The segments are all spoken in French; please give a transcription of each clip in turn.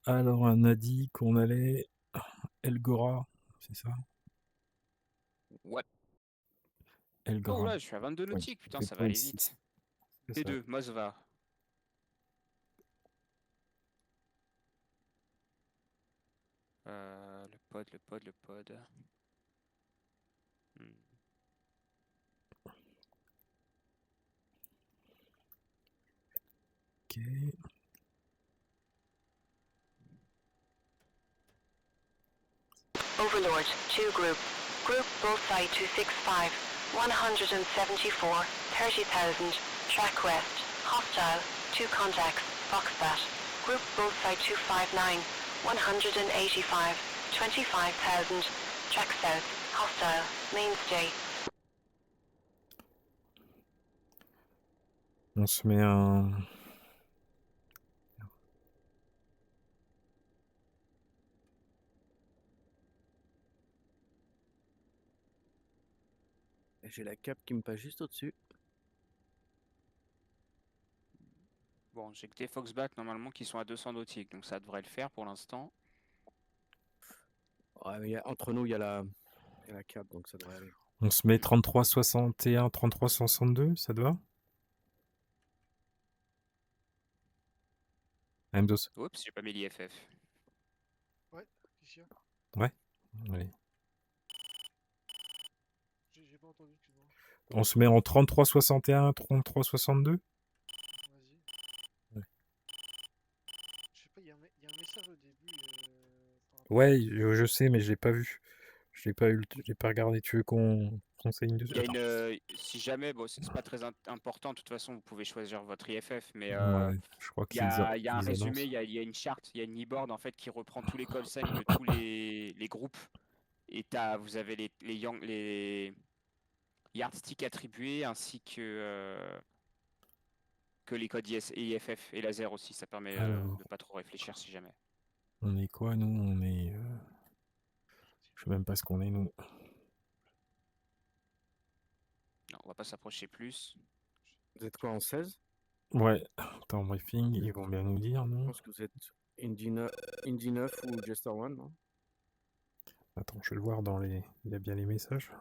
Alors, on a dit qu'on allait Elgora, c'est ça? Ouais. Oh Elgora. là, je suis à 22 Oui, nautiques, putain, ça va aller 2,6. vite. C'est ça. T2, Mosva. Le pod. Hmm. Ok. Overlord, 2 group. Group Bullseye 265, 174, 30,000, track west, hostile, 2 contacts, Foxbat. Group Bullseye 259, 185, 25,000, track south, hostile, mainstay. On se met un... J'ai la cape qui me passe juste au-dessus. Bon, j'ai que des Foxback normalement qui sont à 200 nautiques, donc ça devrait le faire pour l'instant. Ouais, mais entre nous, il y a la cape, donc ça devrait aller. On se met 33,61, 33,62, ça te va? M2. Oups, j'ai pas mis l'IFF. Ouais, qu'est-ce qu'il y a? Ouais. Allez. J'ai pas entendu, excuse-moi. On se met en 33,61, 33,62? Vas-y. Ouais. Je sais pas, il y a un message au début par rapport Ouais, à... je sais, mais je l'ai pas vu. Je l'ai pas eu, j'ai pas regardé. Tu veux qu'on s'aligne dessus? Il y a Attends. si jamais, bon, c'est pas très important, de toute façon, vous pouvez choisir votre IFF, mais Ouais, je crois il y a un qu'ils résumé, annoncent. il y a une charte, il y a une e-board en fait qui reprend tous les call signs de tous les groupes. Et vous avez les yardsticks attribués ainsi que les codes IFF et laser aussi. Ça permet Alors, de pas trop réfléchir si jamais. on est quoi, nous? On est... Je sais même pas ce qu'on est, nous. Non, on va pas s'approcher plus. Vous êtes quoi en 16? Ouais, attends, briefing, ils vont bien nous dire, Je non? pense que vous êtes Indy 9 ou Jester One, non? Attends, je vais le voir dans les... Il y a bien les messages.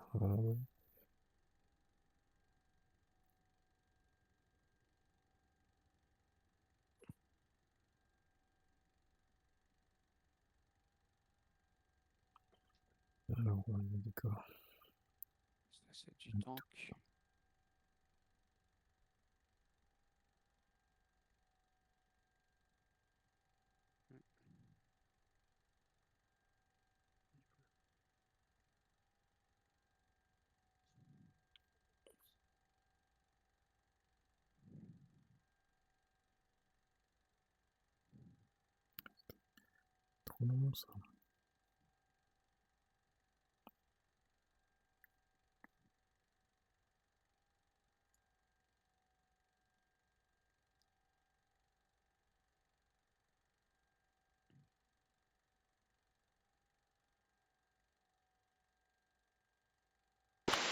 Alors, on est d'accord. Ça, c'est du tank. Trop long, ça.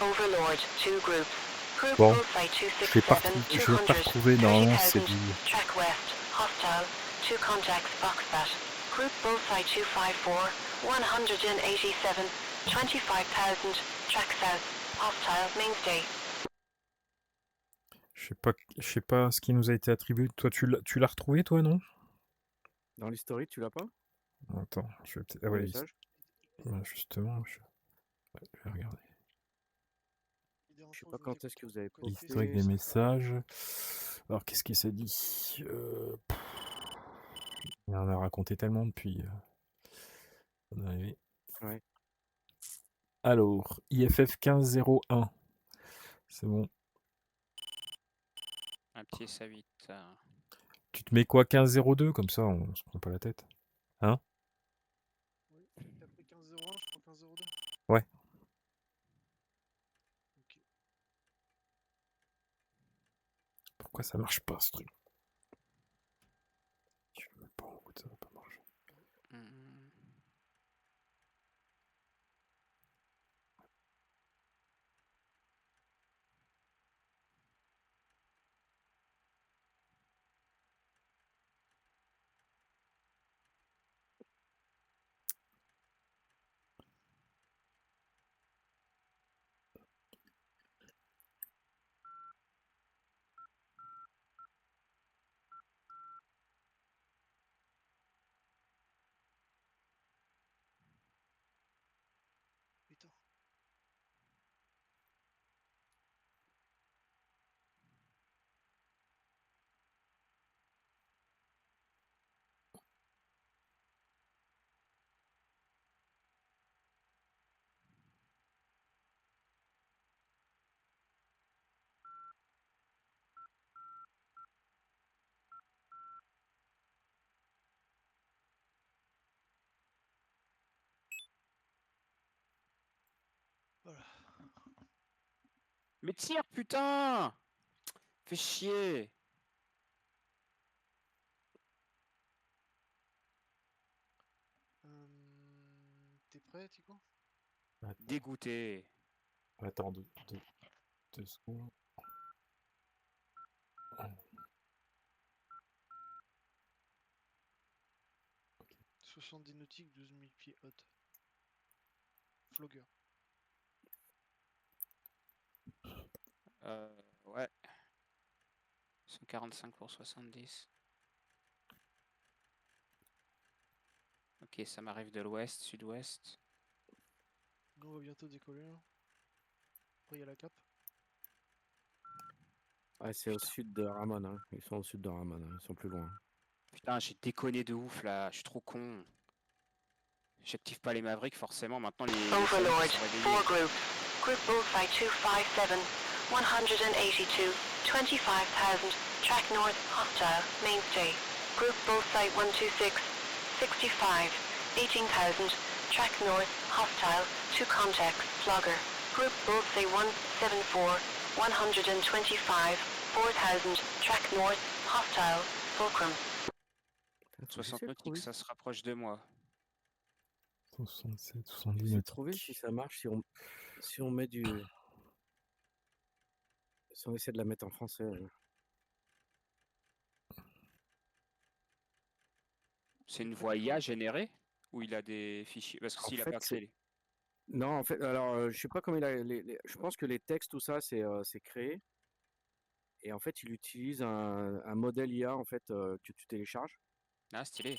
Overlord, 2 groups. Group Bon, Bullseye je vais pas 267, retrouver, 200, normalement, c'est 30,000, du... track west, hostile, 2 contacts, Foxbat. Group Bullseye 254, 187, 25,000, track south, hostile, mainstay. Je sais pas ce qui nous a été attribué. Toi, tu l'as retrouvé, toi, non? Dans l'historique, tu l'as pas? Attends, je vais peut-être... Ah Le ouais, message? ouais, justement, ouais, je vais regarder. Il est en Je sais fond, pas je veux dire, quand est-ce que vous avez code Historique posté. des PC. messages. Alors, qu'est-ce qu'il s'est dit? Il en a raconté tellement depuis... on est arrivé. Ouais. Alors, IFF 1501. C'est bon. Un petit SA8. Tu te mets quoi, 1502? Comme ça, on se prend pas la tête. Hein? Oui, t'as pris 15,01, je prends 15,02. Ouais. Ok. Pourquoi ça marche pas, ce truc? Je sais même pas en route, ça va pas marcher. Hmm. Mais tire, putain! Fais chier! T'es prêt, Tico? Dégoûté. Attends 2 secondes. 70 nautiques, 12 000 pieds hautes. Flogger. Ouais. 145 pour 70. Ok, ça m'arrive de l'ouest, sud-ouest. Nous, on va bientôt décoller. Là. Après, il y a la cape. Ouais, c'est au Putain. sud de Ramon. Hein. Ils sont au sud de Ramon. Hein. Ils sont plus loin. Putain, j'ai déconné de ouf là, je suis trop con. J'active pas les Mavericks forcément, maintenant les Overlord, Sonics sont réveillés. 4 groups. Group Bullseye 257, 182, 25,000, track north, hostile, mainstay. Group Bullseye 126, 65, 18,000, track north, hostile, 2 contacts, flogger. Group Bullseye 174, 125, 4,000, track north, hostile, fulcrum. 60 nautiques, ça se rapproche de moi. 167, 70 J'essaie de trouver nautiques. si ça marche, si on met du... Si on essaie de la mettre en français. C'est une voie IA générée? Ou il a des fichiers? Parce que En s'il a fait, pas accès. Non, en fait, alors, je sais pas comment il a... Je pense que les textes, tout ça, c'est créé. Et en fait, il utilise un modèle IA, en fait, que tu télécharges. Ah, stylé.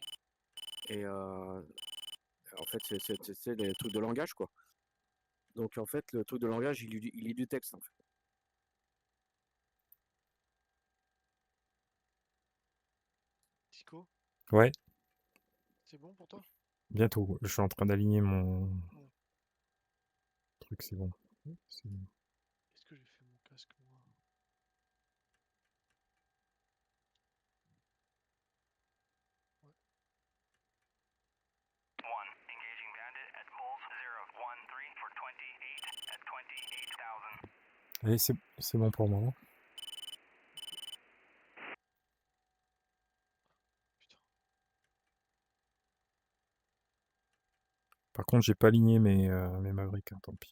Et en fait, c'est des trucs de langage, quoi. Donc, en fait, le truc de langage, il lit du texte, en fait. Tico, Ouais, c'est bon pour toi? bientôt. Je suis en train d'aligner mon Ouais. truc, c'est bon. C'est bon. Qu'est-ce que j'ai fait mon casque, moi? Ouais. Allez, c'est bon pour moi. Putain. Par contre, j'ai pas aligné mes Mavericks, hein, tant pis.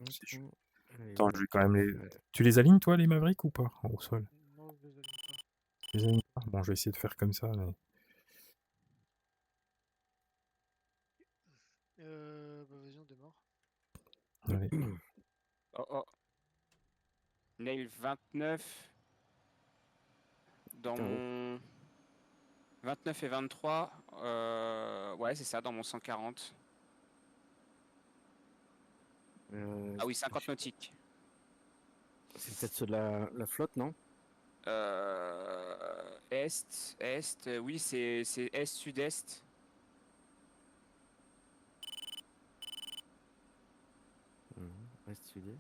C'est chaud. Allez, Attends, je vais quand même les... ouais. Tu les alignes, toi, les Mavericks, ou pas, au sol? Non, je les aligne pas. Tu les alignes pas? Bon, je vais essayer de faire comme ça, mais... Bah vas-y, on démarre. Allez. Oh oh. Nail 29. Dans Putain, oh. mon 29 et 23. Ouais, c'est ça, dans mon 140. Ah oui, 50 nautiques. C'est peut-être ceux de la flotte, non? Est, oui, c'est est-sud-est. Est, sud-est.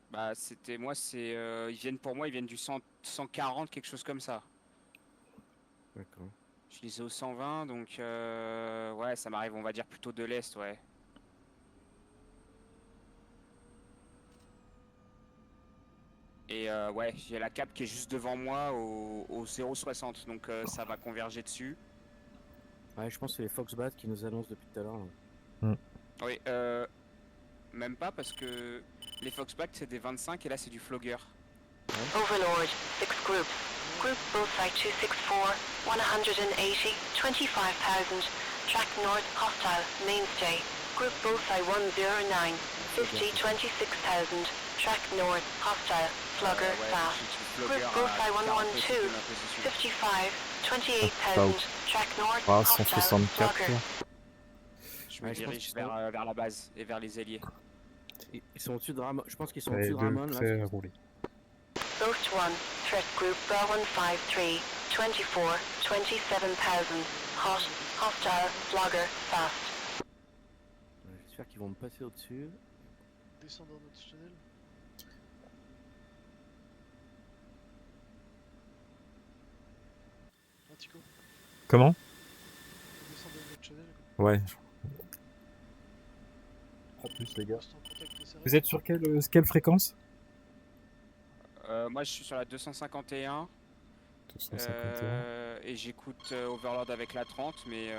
Bah, c'était moi, c'est. Ils viennent pour moi, ils viennent du 140, quelque chose comme ça. D'accord. Je lisais au 120, donc ouais, ça m'arrive, on va dire plutôt de l'est, ouais. Et ouais, j'ai la cape qui est juste devant moi au 0,60, donc ça va converger dessus. Ouais, je pense que c'est les Foxbat qui nous annoncent depuis tout à l'heure. Là. Oui, même pas parce que les Foxback c'est des 25 et là c'est du flogger. Overlord, 6 groups. Group Bullseye 264, 180, 25,000, track north, hostile, mainstay. Group Bullseye 109, 50, 26,000, track north, hostile, flogger, fast. Group Bullseye 112, 55, 28,000, track north, Ah, hostile, 164. flogger. Je me Ouais, je pense dirige qu'ils sont- vers la base et vers les alliés. Ils sont au-dessus de Ramon. Je pense qu'ils sont Et au-dessus de Ramon. Là, prêt à rouler. Ghost 1, threat group Bra 153, 24, 27,000, hot, hostile, flogger, fast. J'espère qu'ils vont me passer au-dessus. Descends dans notre tunnel. Tico. Comment? Vous descendez de votre channel. Ouais. A plus les gars. Reste en contact de Vous êtes sur quelle fréquence? Moi je suis sur la 251 251. et j'écoute Overlord avec la 30, mais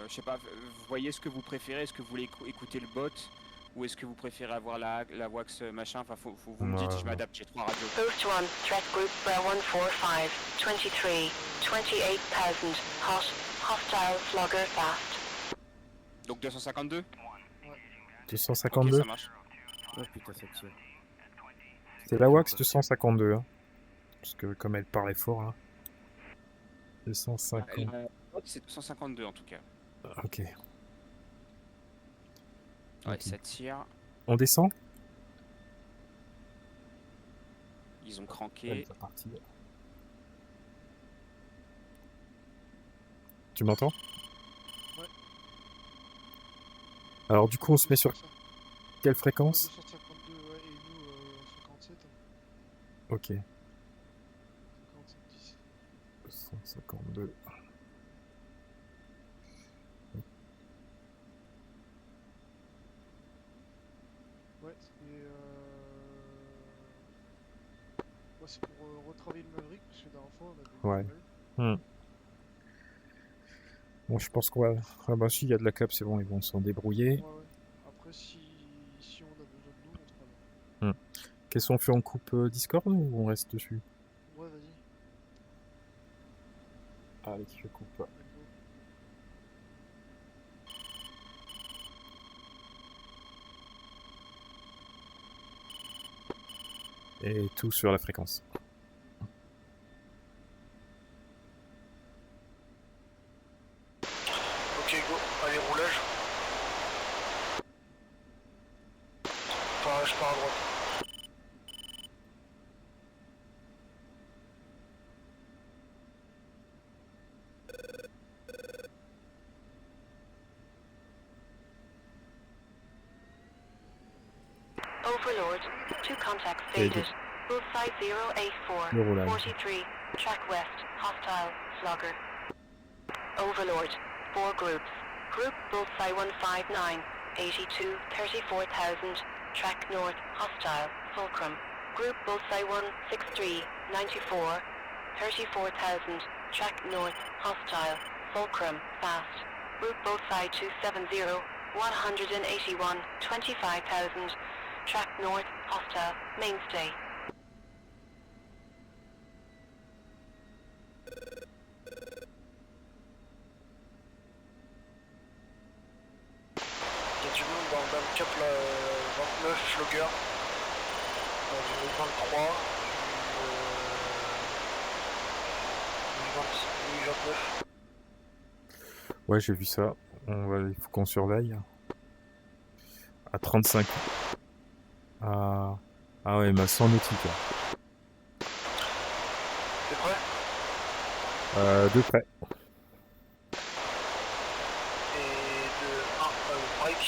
je sais pas, vous voyez ce que vous préférez, est-ce que vous voulez écouter le bot ou est-ce que vous préférez avoir la wax machin, enfin faut vous me dites, je m'adapte, j'ai 3 radios. Post 1, threat group 145, 23, 28,000, hostile flogger fast. Donc 252? Ok, 252. ça marche. Oh putain, ça tire. C'est la Wax 252. Hein. Parce que comme elle parlait fort là. 250. C'est 252 en tout cas. Ok. Ouais, Ok. ça tire. On descend? Ils ont Elle cranké. est partie. Tu m'entends? Ouais. Alors du coup on se met sur quelle fréquence? 252, ouais, et nous 57. Ok. 57, 10. 252. Ouais, c'est pour retravailler le Maverick, parce que la dernière fois on avait Ouais. du mal. Bon je pense qu'on va... Ah bah si il y a de la clap c'est bon, ils vont s'en débrouiller. Ouais, ouais. Après, si on a besoin de nous, on sera là. Qu'est-ce qu'on fait? On coupe Discord ou on reste dessus? Ouais, vas-y. Allez, je coupe. Let's go. Et tout sur la fréquence. Ok, go. Allez, roulage. Enfin, je pars à droite. Overlord, 2 contacts Et stated. Bullseye 084, le roulage. 43, track west, hostile, flogger. Overlord, 4 groups. Group Bullseye 159, 82, 34,000, track north, hostile, fulcrum. Group Bullseye 163, 94, 34,000, track north, hostile, fulcrum, fast. Group Bullseye 270, 181, 25,000, track north, hostile, mainstay. Il y a du monde dans le cap là, 29 flogger. Du 23, du 29. Ouais j'ai vu ça. Il faut qu'on surveille. À 35. Ah ouais, mais à 100 nautiques. T'es prêt? De près. Et de 1, break.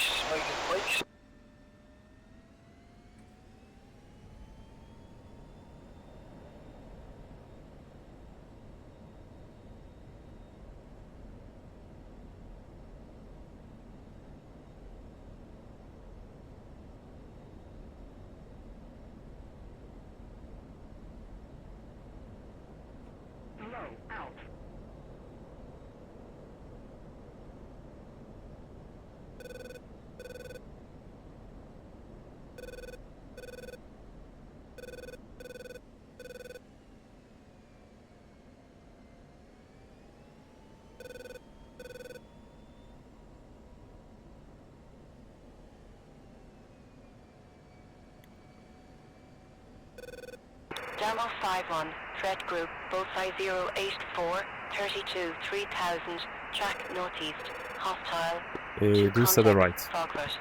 Demo 5-1, threat group, Bullseye 084, 32, 3000, track northeast, hostile, Et 2 2 to the contact, right. Fogfoot.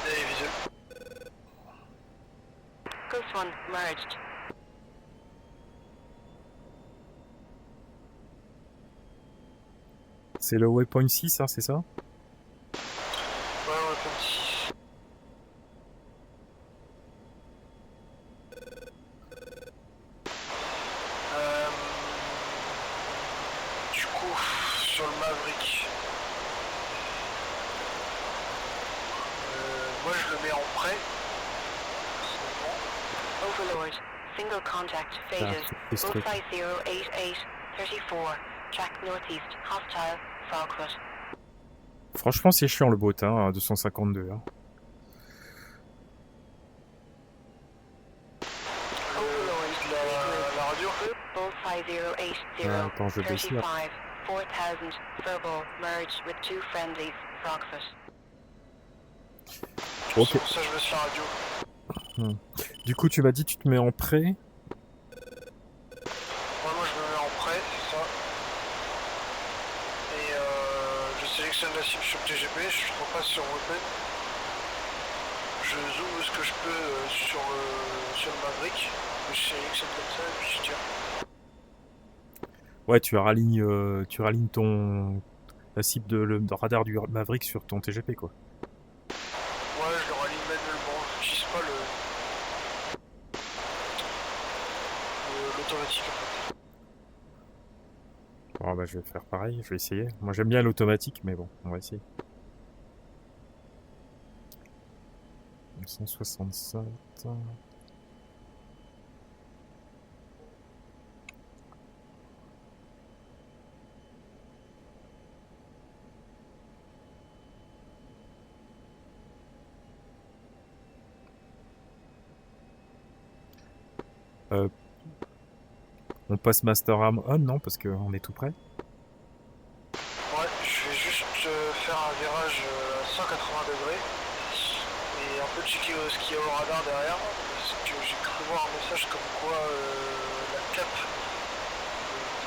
Allez, visuel. Ghost 1, merged. C'est le waypoint 6, hein, c'est ça? Ouais, comme 6. Moi je le mets en prêt. Overlord. Single contact Ah, faded. c'est ce truc. Bullseye 088, 34. Track northeast. Hostile. Frogfoot. Franchement, c'est chiant le bot, hein, à 252. Hein. La radio. Bullseye 080, Ah, attends, je baisse là. 35. 4000. Furball. Merged with 2 friendlies. Frogfoot. Ok. C'est pour ça que je laisse la radio. Du coup, tu m'as dit tu te mets en prêt. Ouais, moi je me mets en prêt, c'est ça. Et je sélectionne la cible sur TGP, je repasse sur Weapon. Je zoome ce que je peux sur le Maverick. Je sélectionne comme ça et puis je tire. Ouais, tu ralignes la cible de radar du Maverick sur ton TGP, quoi. Ouais, je le rallie manuellement, j'utilise pas l'automatique en fait. Bon, bah, je vais faire pareil, je vais essayer. Moi, j'aime bien l'automatique, mais bon, on va essayer. 167. On passe Master Arm on, non? Parce qu'on est tout près. Ouais, je vais juste faire un virage à 180 degrés et un peu checker ce qu'il y a au radar derrière parce que j'ai cru voir un message comme quoi la cap,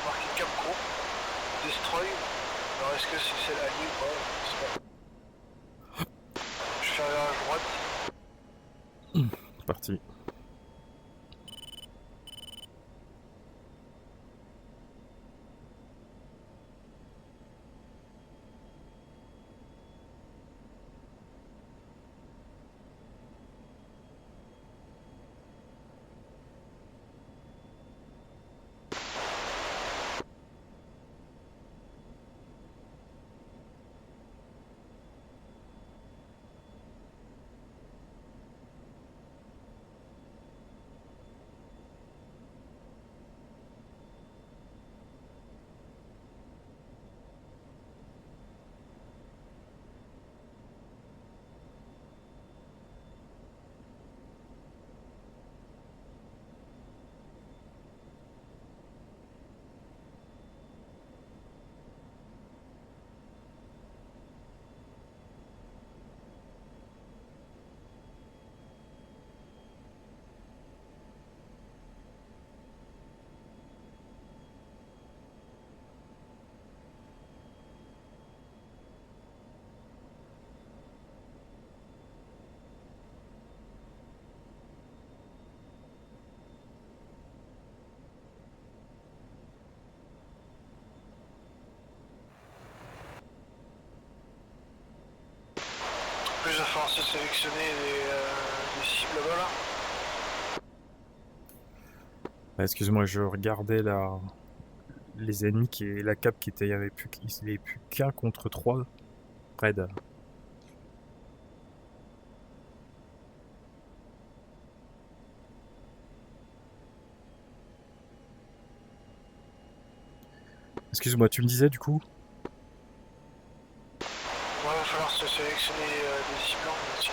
marqué cap group, destroy. Alors est-ce que c'est celle alliée ou pas? Je sais pas. Je fais un virage droite. Parti. Plus il va falloir se sélectionner les cibles là-bas là. Ah, excuse-moi, je regardais les ennemis la cap qui était, il n'y avait plus qu'un contre 3 Red. Excuse-moi, tu me disais du coup? Ouais, il va falloir se sélectionner des cibles en entier.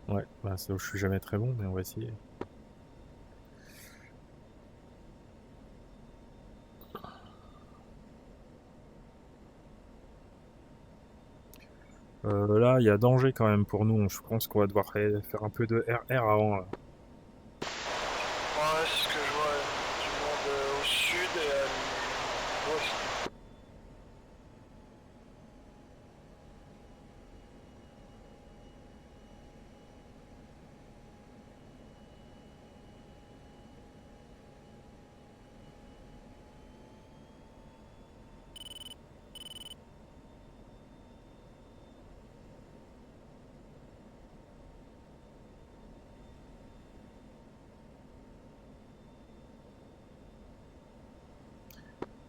Ouais, bah ça, je suis jamais très bon, mais on va essayer. Là, il y a danger quand même pour nous. Je pense qu'on va devoir faire un peu de RR avant. Là. Ouais, c'est ce que je vois du monde au sud et à l'ouest.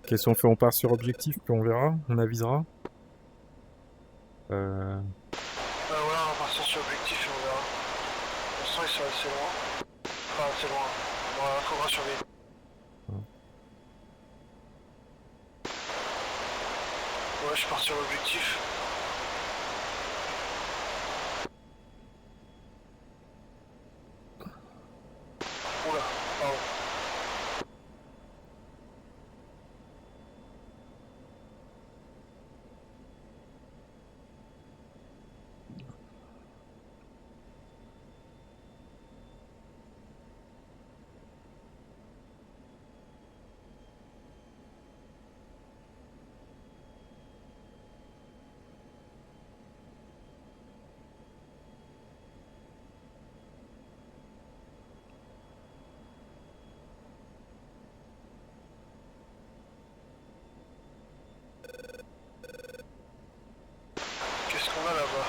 Qu'est-ce qu'on fait? On part sur objectif, puis on verra, on avisera. l'instant sur objectif et on verra. Pour l'instant ils sont assez loin. Enfin assez loin. Voilà, faudra surveiller. Ouais, je pars sur l'objectif. Oula, pardon. Qu'est-ce qu'on a là-bas?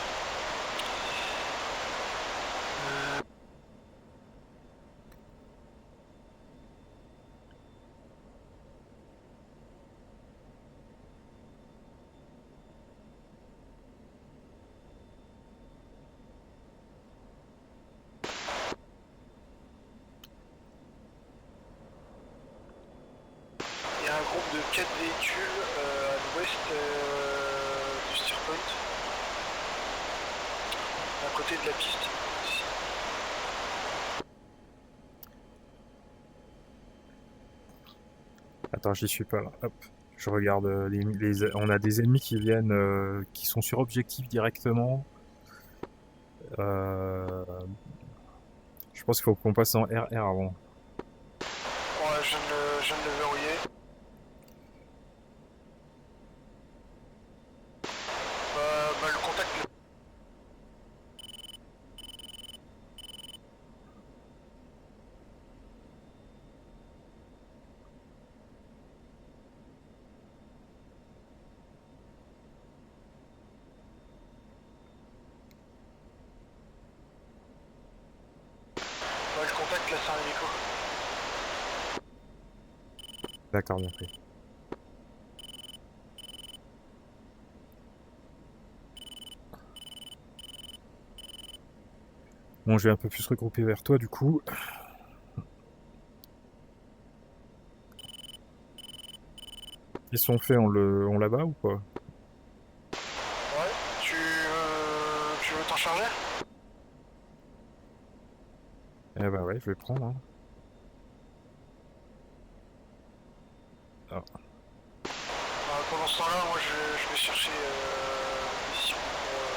Il y a un groupe de 4 véhicules à l'ouest du Steerpoint. À côté de la piste. Ici. Attends, j'y suis pas là. Hop. Je regarde on a des ennemis qui viennent, qui sont sur objectif directement. Je pense qu'il faut qu'on passe en RR avant. Ouais, je viens de le verrouiller. Le contact. Ouais, le contact là, c'est un hélico. D'accord, bien pris. Bon, je vais un peu plus regrouper vers toi du coup. Ils sont faits, on l'abat ou pas? Ouais, tu veux t'en charger? Eh bah ouais, je vais le prendre. Hein. Ah. Pendant ce temps-là, moi je vais chercher une mission pour trouver.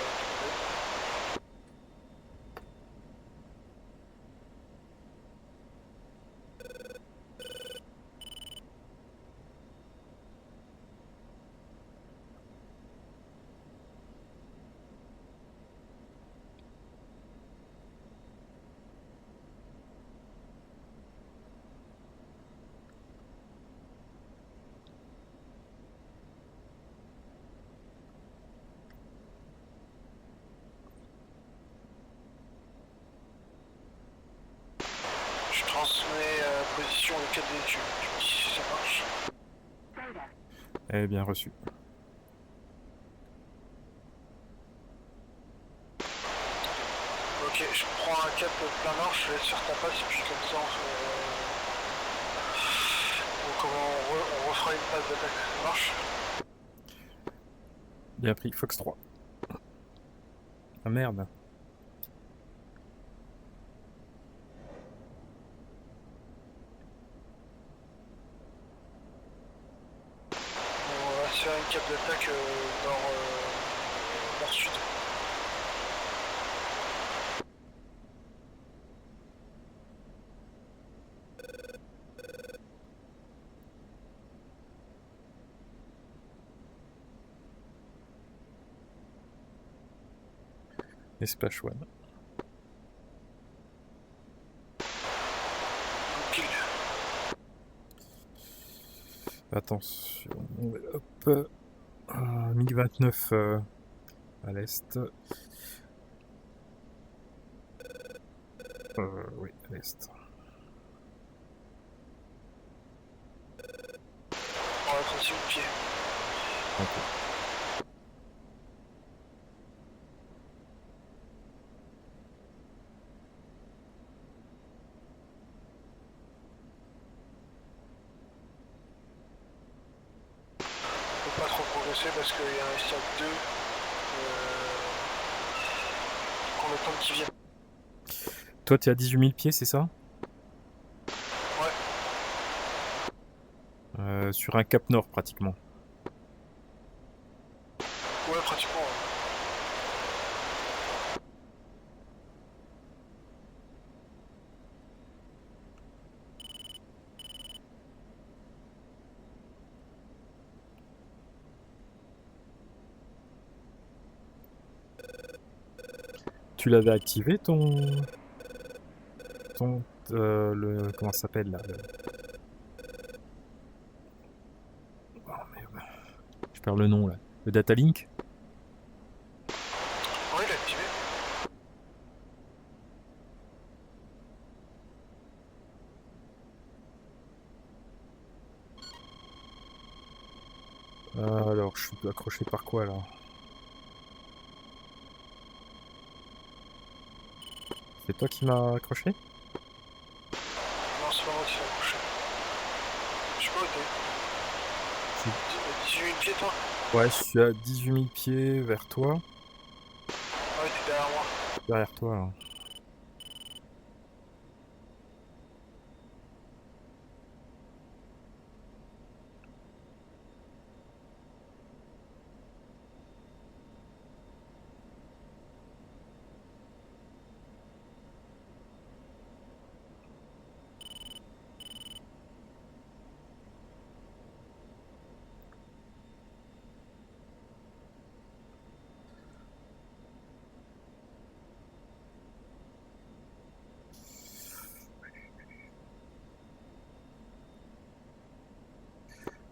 Je transmets position de 4 véhicules. Tu me dis si ça marche. Eh bien reçu. Ok, je prends un cap plein nord, je laisse faire ta passe et puis comme ça on refera une passe d'attaque. Ça marche? Bien pris, Fox 3. Ah merde. On va se faire une cap d'attaque nord-sud. Espace One. Kill. Attention. Hop. MiG-29 à l'est. Oui, à l'est. On va continuer de pied. Ok. pas trop progressé parce qu'il y a un STIAC 2 qu'on attend qui viennent. Toi, t'es à 18 000 pieds, c'est ça? Ouais. Sur un cap nord, pratiquement. Ouais, pratiquement. Ouais. Tu l'avais activé, ton... le... Comment ça s'appelle, là Oh, merde. Je perds le nom, là. Le data link? Ouais, il est activé. Alors, je suis accroché par quoi, là? C'est toi qui m'as accroché? Non, c'est pas moi qui l'ai accroché. Je sais pas où t'es. 18 000 pieds, toi? Ouais, je suis à 18 000 pieds vers toi. Ouais, t'es derrière moi. Derrière toi, là.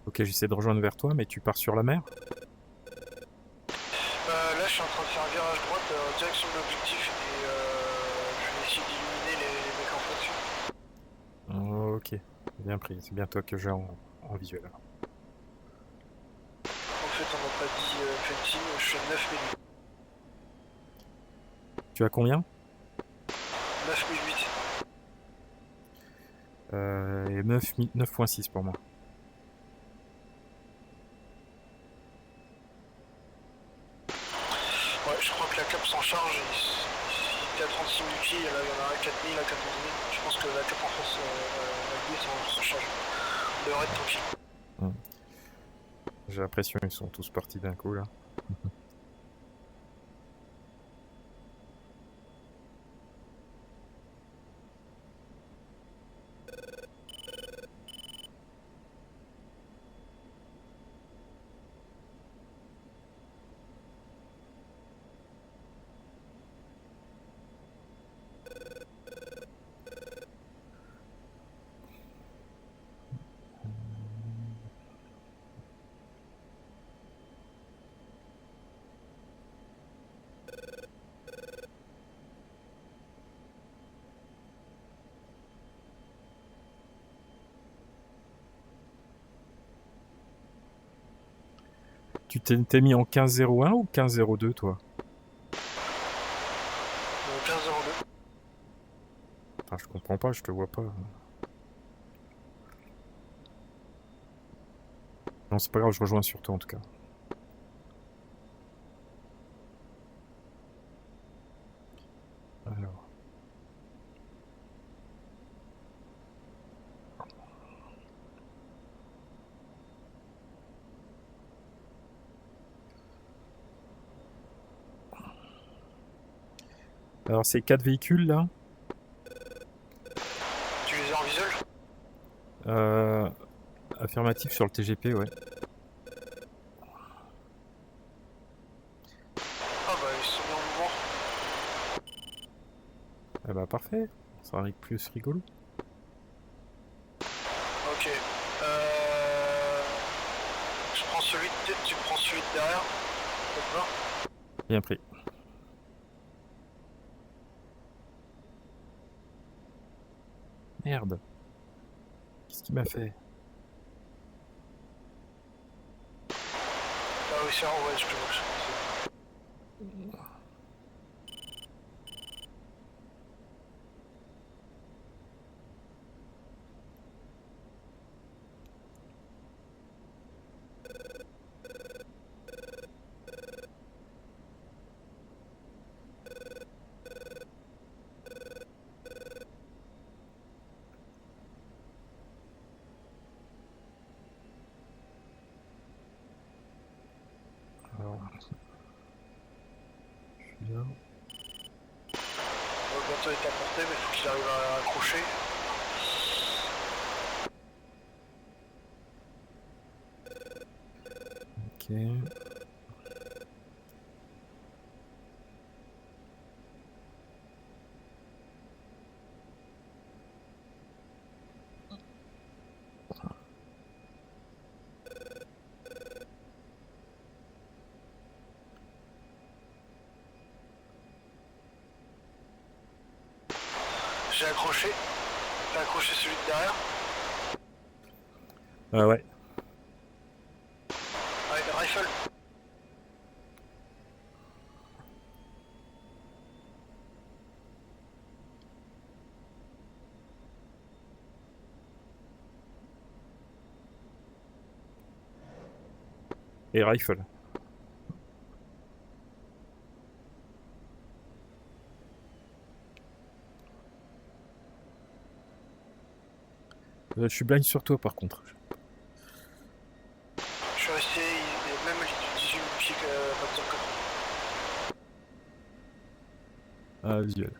Ok, j'essaie de rejoindre vers toi, mais tu pars sur la mer? Là, je suis en train de faire un virage droite en direction de l'objectif et je vais essayer d'éliminer les mecs en face dessus. Ok, bien pris. C'est bien toi que j'ai en visuel. Alors. En fait, on n'a pas dit fencing, je fais 9008. Tu as combien? 9008. Et 9.6 pour moi. Ouais, je crois que la cape s'en charge. Il était à 36 000 pieds, là, il y en a à 4 000, à 14 000. Je pense que la cape en face, la grille s'en charge. On devrait être tranquille. J'ai l'impression qu'ils sont tous partis d'un coup là. Tu t'es mis en 15.01 ou 15.02 toi? 15-02. Enfin, je comprends pas, je te vois pas. Non, c'est pas grave, je rejoins sur toi en tout cas. Alors. Alors, ces 4 véhicules là, Tu les as en visuel? affirmatif sur le TGP, ouais. Ah bah, ils sont mis en mouvement. Eh bah, parfait, ça sera plus rigolo. Ok. Je prends celui de tête, tu prends celui de derrière. D'accord. Bien pris. Merde. Qu'est-ce qu'il m'a fait? Ah oui, c'est en ouais, je te vois. bateau est à portée, mais il faut qu'il arrive à accrocher. Ok. J'ai accroché. J'ai accroché celui de derrière. Ouais. Avec le rifle. Et rifle. Je suis blind sur toi par contre. Je suis resté, même les 18 pieds maintenant que... Ah, visuel.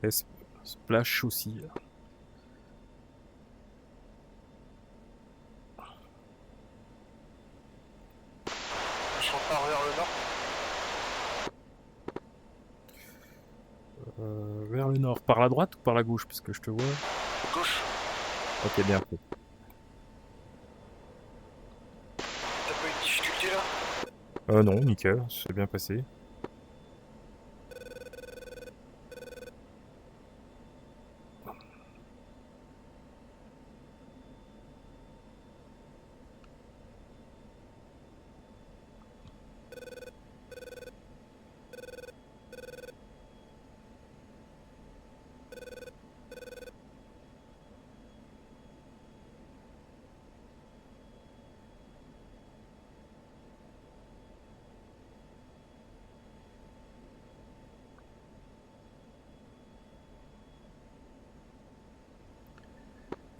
Et splash aussi. Je repars vers le nord. Vers le nord. Par la droite ou par la gauche? Parce que je te vois. Gauche. Ok, bien fait. T'as pas eu de difficulté là? Non, nickel. C'est bien passé.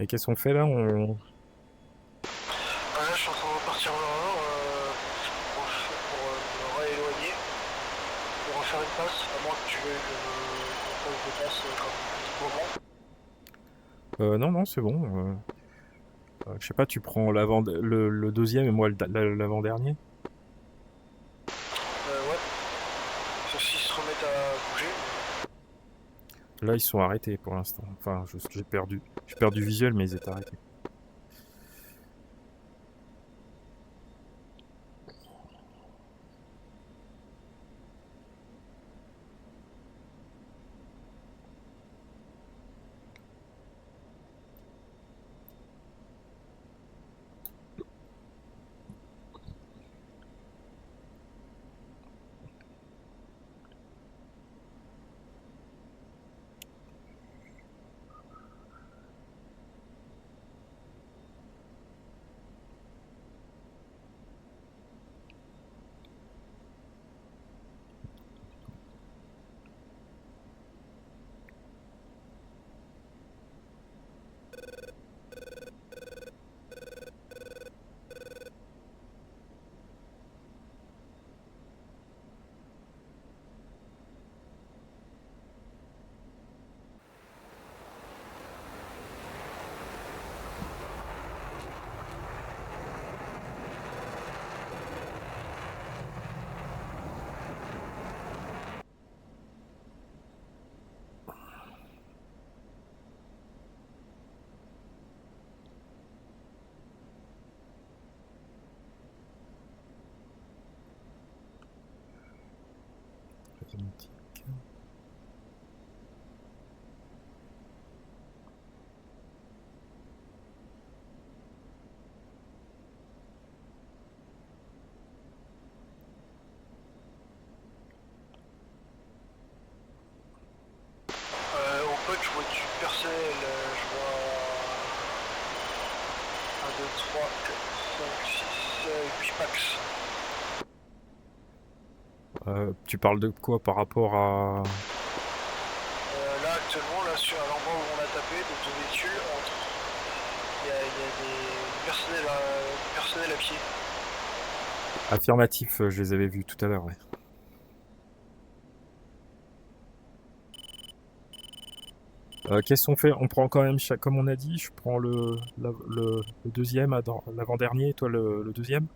Et qu'est-ce qu'on fait là? Là, je suis en train de repartir vers le nord pour me rééloigner. Pour refaire une passe, à moins que tu veuilles que je passe comme moment. Non, c'est bon. Je sais pas, tu prends le deuxième et moi l'avant-dernier? Ouais. Sauf s'ils se remettent à bouger. Là, ils sont arrêtés pour l'instant. Enfin, j'ai perdu visuel, mais ils étaient arrêtés. Au pote, je vois du personnel, je vois 1, 2, 3, 4, 5, 6, 8 packs. Tu parles de quoi par rapport à... Là, évacués de 2 véhicules entre. Il y a des personnels à pied. Affirmatif, je les avais vus tout à l'heure, ouais. Qu'est-ce qu'on fait? On prend quand même, comme on a dit, je prends le deuxième, l'avant-dernier, toi le deuxième?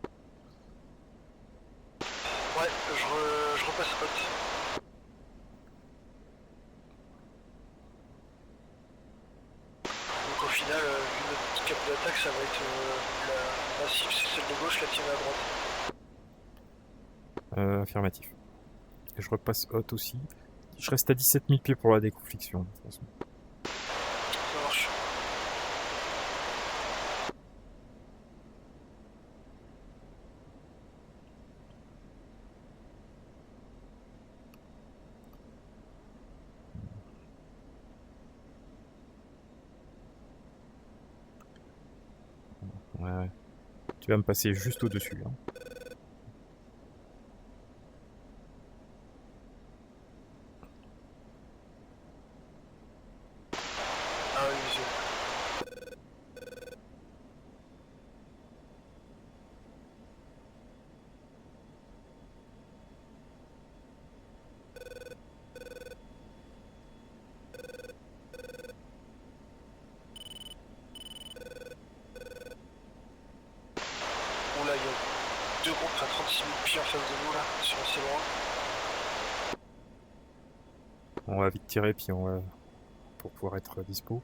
Ouais, je repasse hot. Donc au final, vu notre cap d'attaque, ça va être la cible, c'est celle de gauche, la tienne à droite. Affirmatif. Et je repasse hot aussi. Je reste à 17 000 pieds pour la déconfliction, de toute façon. Ça marche. Ouais. Tu vas me passer juste au-dessus, hein. Ah oui, visuel. Bon là, il y a 2 groupes à 36 000 pieds en face de nous là, ils sont assez loin. On va vite tirer, puis on va... pour pouvoir être dispo.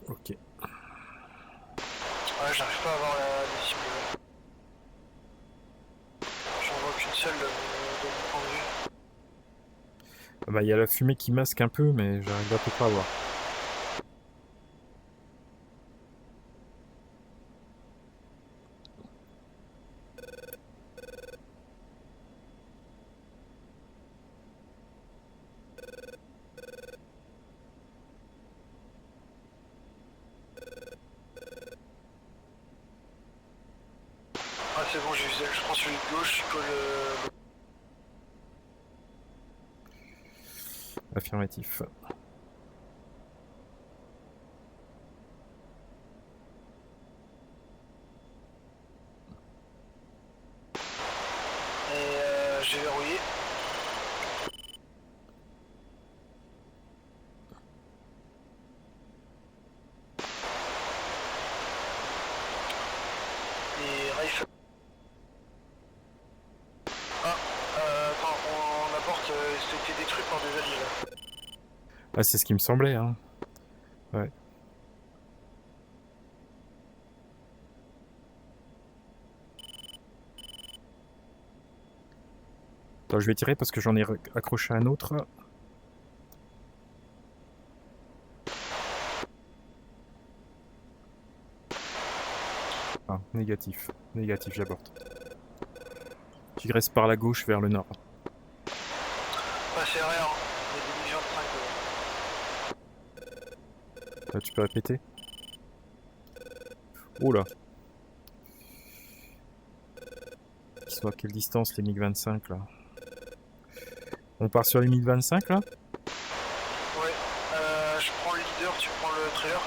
Ok. Ouais, j'arrive pas à avoir les cibles. J'en vois qu'une seule de mon point de vue. Bah, il y a la fumée qui masque un peu, mais j'arrive à peu près à voir. Ah c'est bon, je prends celui de gauche, je colle Affirmatif. et j'ai verrouillé. Et Raif. Ah, attends, la porte c'était détruite par des alliés là. Ah, c'est ce qui me semblait, hein. Ouais. Attends, je vais tirer parce que j'en ai accroché un autre. Ah, négatif. Négatif, j'aborte. J'irai par la gauche vers le nord. Bah c'est rare, il y a des millions de trinques. Là, tu peux répéter? Oh là. Ils sont à quelle distance les MiG-25 là? On part sur les MiG-25 là? Ouais, je prends le leader, tu prends le trailer.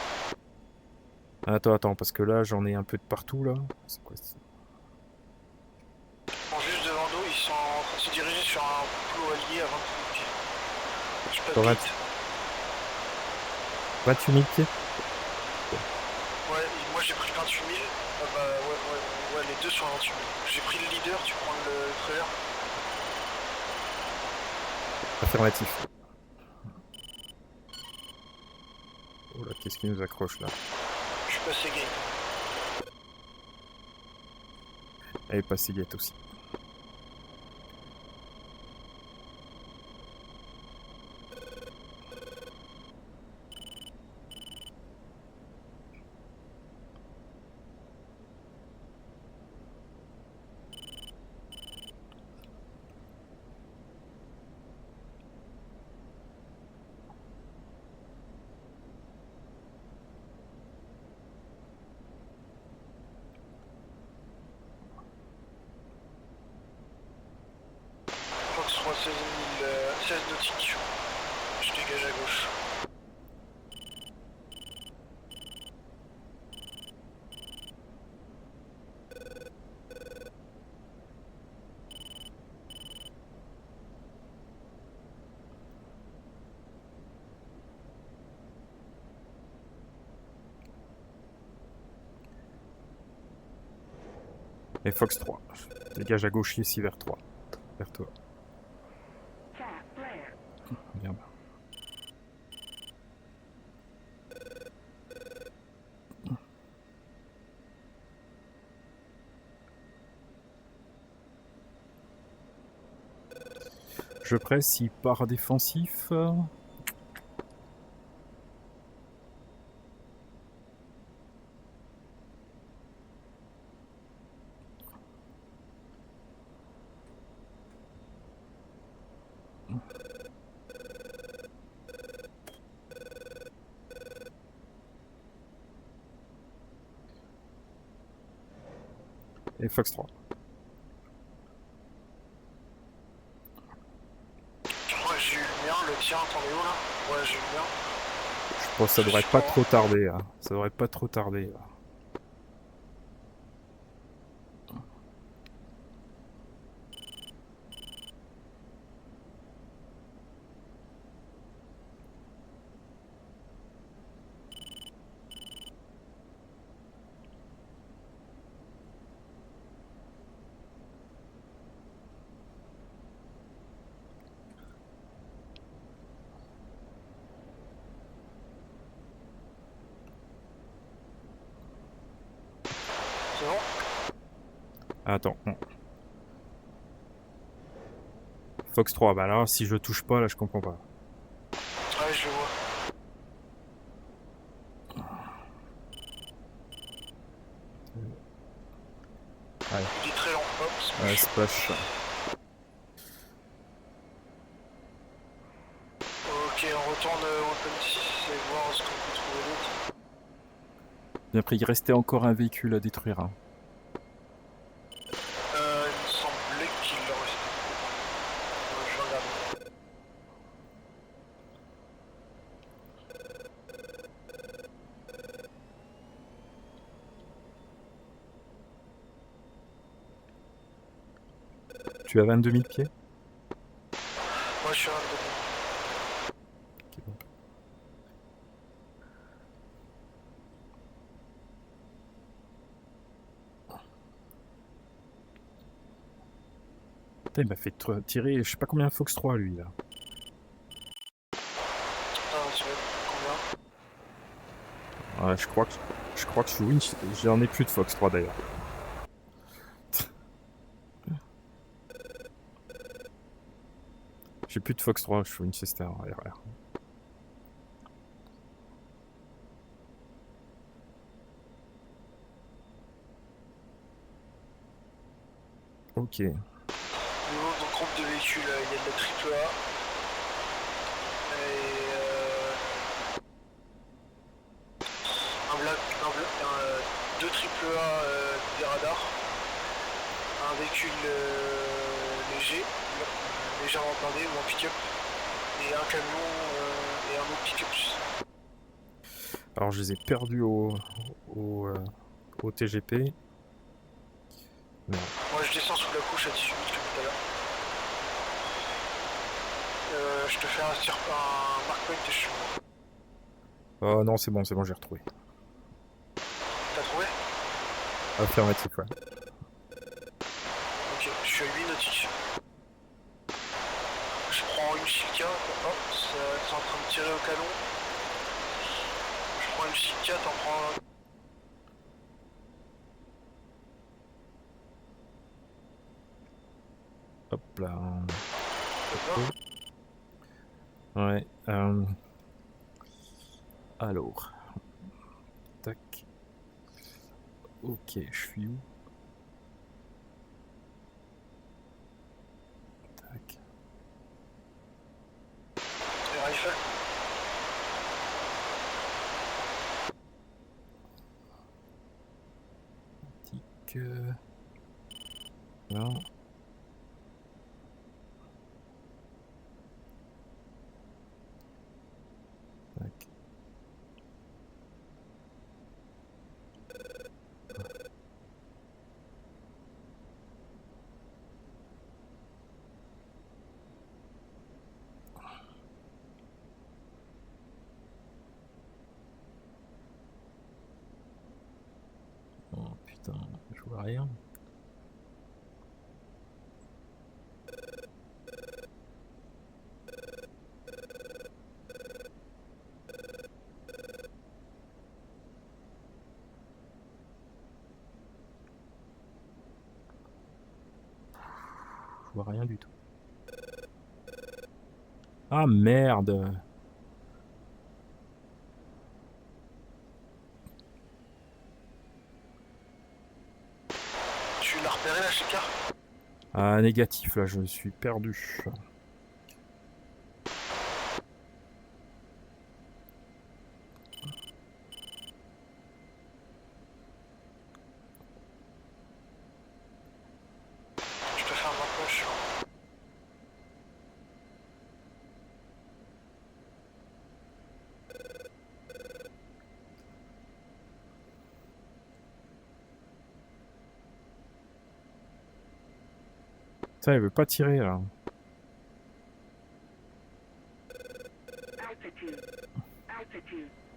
Attends, parce que là j'en ai un peu de partout là. C'est quoi ça? Je prends juste devant nous, ils sont en train de se diriger sur un plot allié à 20 pieds. Je passe Sur 20 vite. 28 000 pieds? Ouais, moi j'ai pris 28 000. Ah bah ouais, les deux sont à 28 000. J'ai pris le leader, tu prends le trailer. Affirmatif. Oh là, qu'est-ce qui nous accroche là? Je suis passé game. Elle est passée gate aussi. 16 nautiques. Je dégage à gauche. Et Fox 3. Dégage à gauche ici vers 3. Vers toi. Merde. Je presse, il part défensif. Et Fox 3. Je crois que j'ai eu le mien, le tien, attendez où là? Ouais, j'ai eu le mien. Je pense que ça devrait pas trop tarder. Hein. Ça devrait pas trop tarder. Là. C'est bon? Attends. Non. Fox 3, bah là, si je touche pas, là, je comprends pas. Ouais, je le vois. Ouais. Il est très long. Hop, Ouais, splash. Ok, on retourne au Open 6 et voir ce qu'on peut trouver d'autre. Bien après, il restait encore un véhicule à détruire. Hein. Il me semblait qu'il le restait. Je regarde. Tu as 22 000 pieds? Moi je suis un de... Ok, bon. Putain, il m'a fait tirer, je sais pas combien Fox 3 lui là. Ah, tu veux combien? Ouais, je crois que je suis winch. J'en ai plus de Fox 3 d'ailleurs. J'ai plus de Fox 3, je suis Winchester RR. Ok. Niveau de groupe de véhicules, il y a de la triple A. Et deux triple A des radars. Un véhicule léger, légèrement blindé ou un pick-up. Et un camion et un autre pick-up. Alors je les ai perdus au TGP. Merde. Moi je descends sous la couche à 18 comme tout à l'heure. Je te fais un mark point et je suis mort. Oh non, c'est bon, j'ai retrouvé. T'as trouvé? Affirmatif, ouais. Ok, je suis à 8 nautiques. Je prends une Silka, hop, c'est en train de tirer au canon. Je prends une Silka, t'en prends un. Hop là. D'accord. Ouais. Alors. Tac. Ok, je suis où? Tac. Les rifles. Tic. Là. Putain, je vois rien. Je vois rien du tout. Ah merde! Tu l'as repéré la Chica? Ah, négatif, là, je suis perdu. Je te fais un maintenant, je suis en... Putain, il veut pas tirer, là.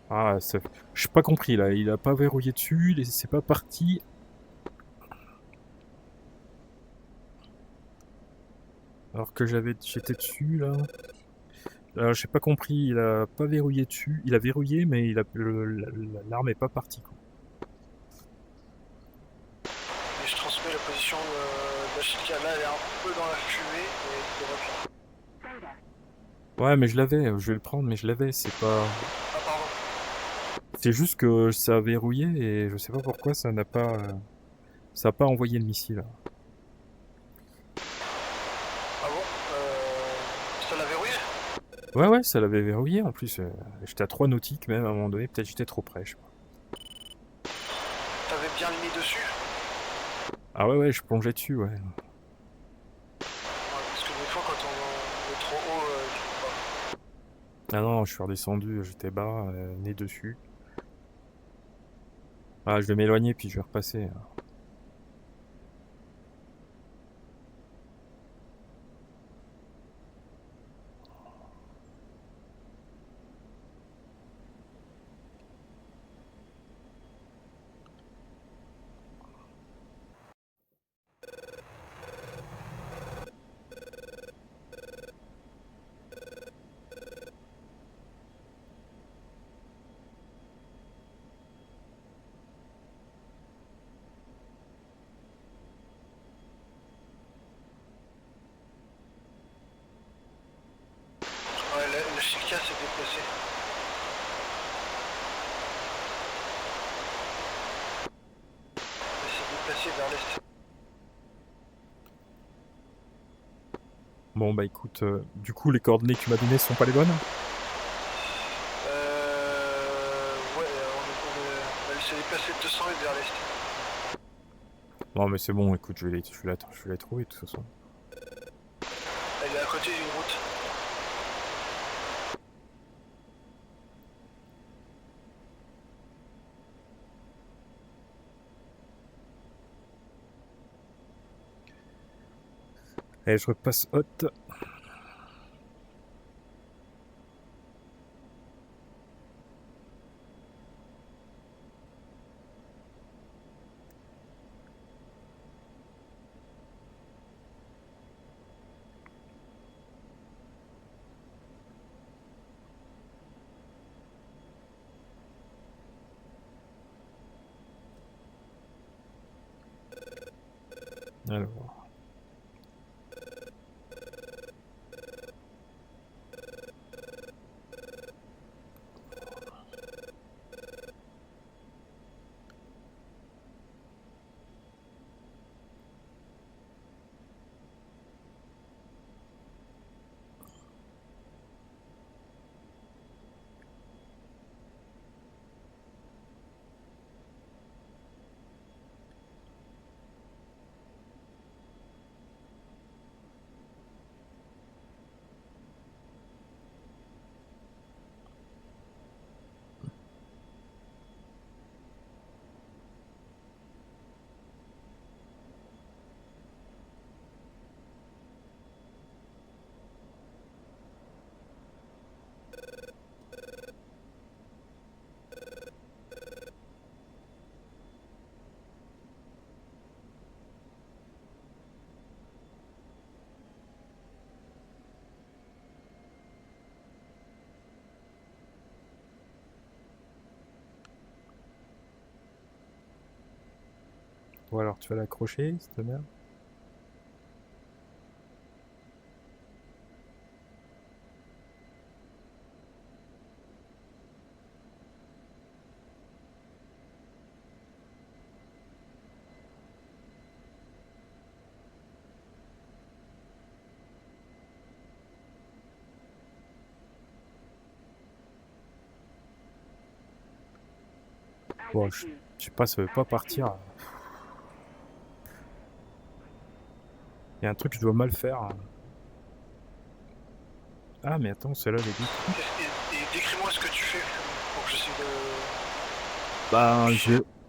Ah, j'ai pas compris, là. Il a pas verrouillé dessus, c'est pas parti. Alors que j'étais dessus, là. Alors, j'ai pas compris, il a pas verrouillé dessus. Il a verrouillé, mais l'arme est pas partie, quoi. Et je transmets la position de la Chica. Là, elle est un peu dans la fumée, mais ça va bien. Ouais, mais je l'avais, je vais le prendre, mais je l'avais, c'est pas... Ah, pardon. C'est juste que ça a verrouillé et je sais pas pourquoi ça n'a pas... Ça a pas envoyé le missile. Ah bon ça l'a verrouillé? Ouais, ça l'avait verrouillé en plus. J'étais à 3 nautiques même à un moment donné, peut-être j'étais trop près, je sais pas. T'avais bien le mis dessus? Ah ouais, je plongeais dessus, ouais. Ouais, parce que des fois, quand on est trop haut, tu peux pas. Ah non, je suis redescendu, j'étais bas, nez dessus. Ah, je vais m'éloigner puis je vais repasser. Ouais, la Chica s'est déplacée. Elle s'est déplacée vers l'est. Bon bah écoute, du coup les coordonnées que tu m'as données sont pas les bonnes? Ouais, elle s'est déplacée de 200 mètres vers l'est. Non mais c'est bon, écoute, je vais les trouver de toute façon. Elle est à côté d'une route. Allez, je repasse haute. Alors... Bon alors tu vas l'accrocher, s'il te plaît. Bon, je sais pas, ça veut pas partir. Il y a un truc que je dois mal faire. Ah mais attends, celle-là j'ai dit. Et décris-moi ce que tu fais pour que j'essaie de... Bah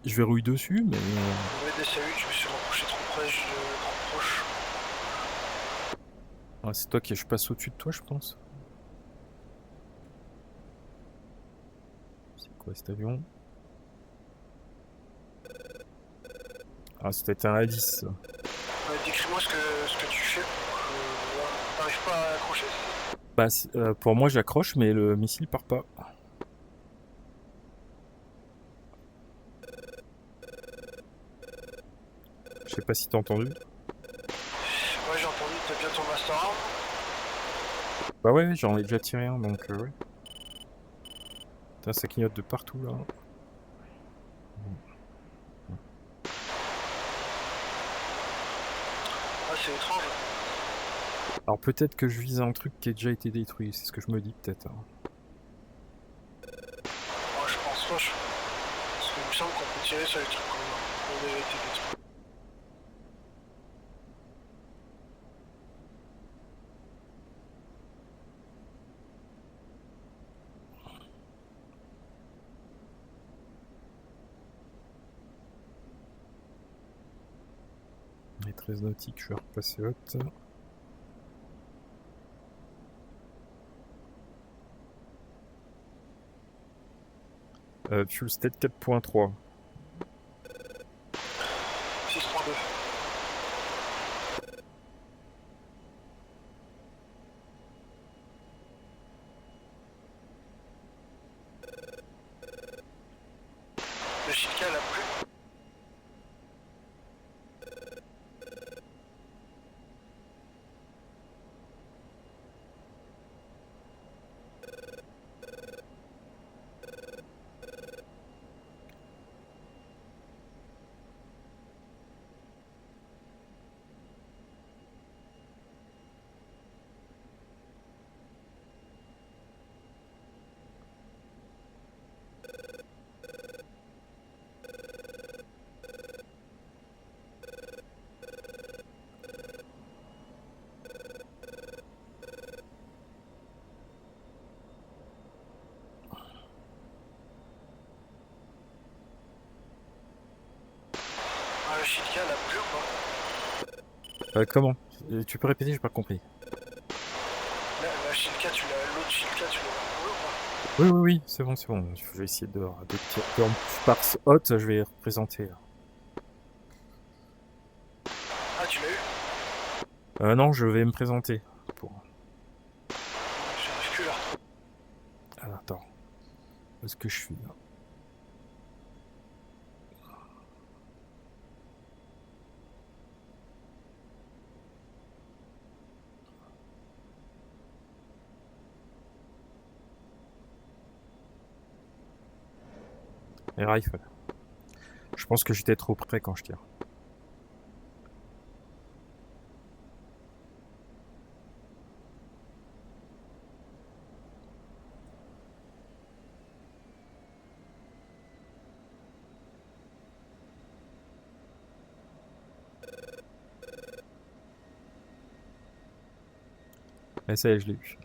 je verrouille dessus, mais Ouais, des saluts, je me suis rapproché trop proche. ah, c'est toi qui je passe au-dessus de toi, je pense. C'est quoi cet avion? Ah, c'était un A10. Ça. Décris-moi ce que tu fais. T'arrives pas à accrocher? Bah, pour moi, j'accroche, mais le missile part pas. Je sais pas si t'as entendu. Ouais, j'ai entendu, t'as bien ton master arm. Bah ouais, j'en ai déjà tiré un, donc ouais. Putain, ça clignote de partout, là. Ah, c'est étrange. Alors peut-être que je vise un truc qui a déjà été détruit, c'est ce que je me dis, peut-être. Moi, je pense pas. Parce qu'il me semble qu'on peut tirer sur les trucs qui ont déjà été détruits. Maîtresse nautique, je vais repasser haute. Fuel state 4.3. 6.2. Le Chica l'a plu. Ah, le Chica l'a plu ou pas? Comment? Tu peux répéter, j'ai pas compris. La Chica, l'autre Chica, tu l'as plu ou pas? Oui, oui, oui, c'est bon, c'est bon. Je vais essayer de tirer. En par haute, je vais représenter. Ah, tu l'as eu? Non, je vais me présenter. Pour... J'arrive plus là. Ah, attends. Où est-ce que je suis là? Les rifles. Je pense que j'étais trop près quand je tire. Et ça y est, je l'ai eu.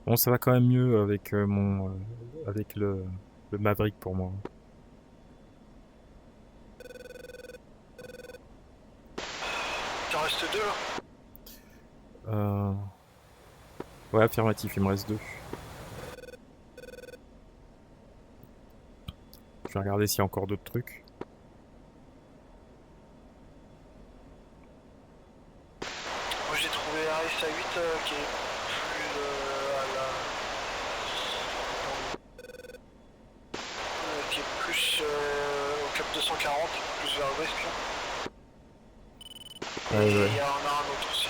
Bon, ça va quand même mieux avec avec le Maverick pour moi. T'en restes deux là? Ouais, affirmatif, il me reste 2. Je vais regarder s'il y a encore d'autres trucs. voulez un SA8 qui est plus à la... qui est plus au cap 240, plus vers l'ouest là. Et Ouais, il ouais. y en a un autre aussi.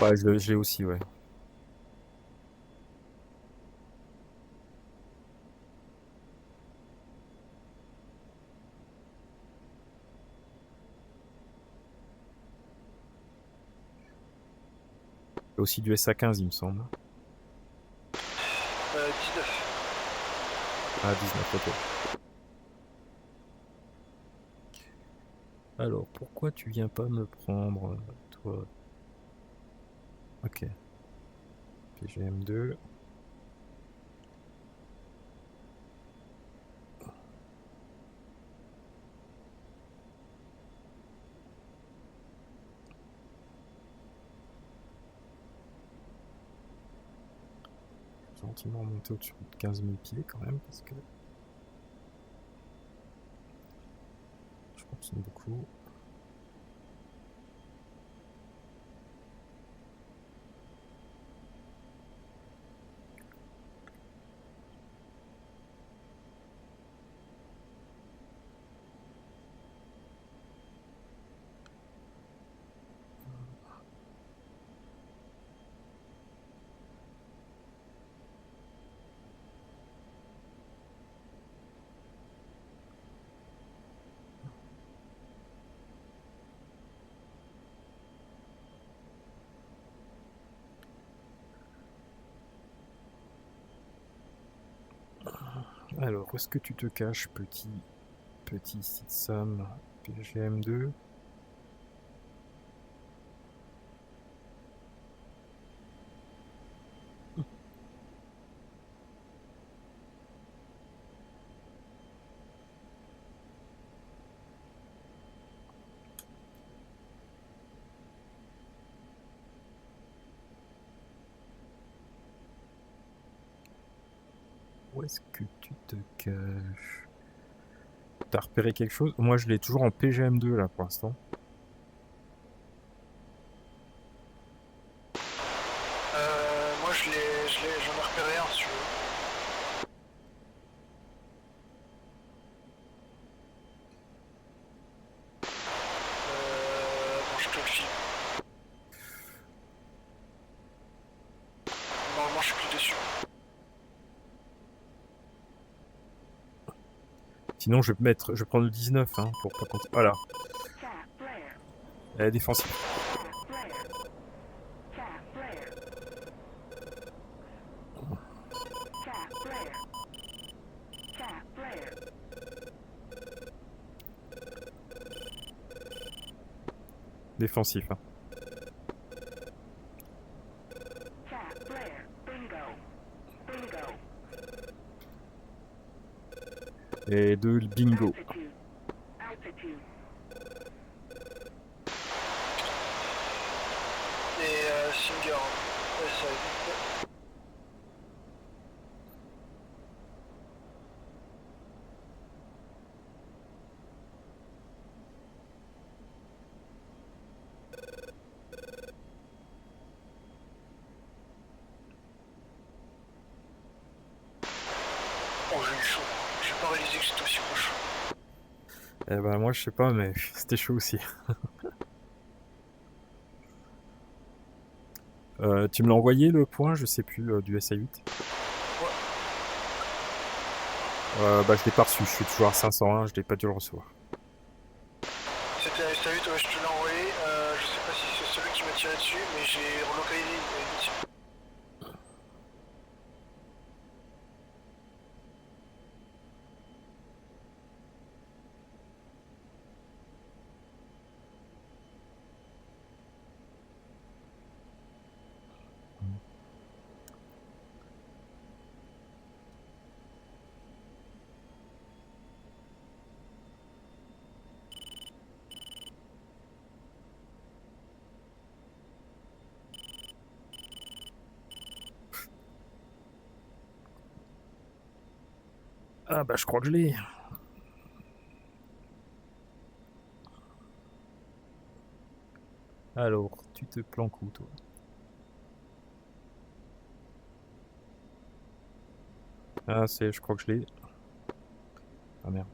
Ouais, je l'ai aussi, ouais. Il y a aussi du SA-15, il me semble. 19. Ah, 19, ok. Alors, pourquoi tu viens pas me prendre, toi? Ok. PGM2. Gentiment monter au-dessus de 15 000 pieds quand même, parce que je continue beaucoup. Alors, où est-ce que tu te caches, petit Sam PGM2? Où est-ce que tu te caches? T'as repéré quelque chose? Moi, je l'ai toujours en PGM2 là pour l'instant. Moi j'en ai repéré un si tu veux. Bon, je te le file. Normalement je suis plus dessus. Sinon, je vais prendre le 19 hein, pour pas compter. Voilà. Elle est défensive. Défensif. Hein. Et deux bingo. Et Singer, ouais, ça évite. Oh j'ai eu chaud. J'ai pas réalisé que c'était aussi proche. Eh ben moi je sais pas mais c'était chaud aussi. Tu me l'as envoyé le point, je sais plus, du SA8? Ouais. Bah je l'ai pas reçu, je suis toujours à 501, je l'ai pas dû le recevoir. C'était un SA8, ouais, je te l'ai envoyé. Je sais pas si c'est celui qui m'a tiré dessus, mais j'ai relocalisé une mission. Ah bah je crois que je l'ai. Alors, tu te planques où, toi? Ah, je crois que je l'ai. Ah merde.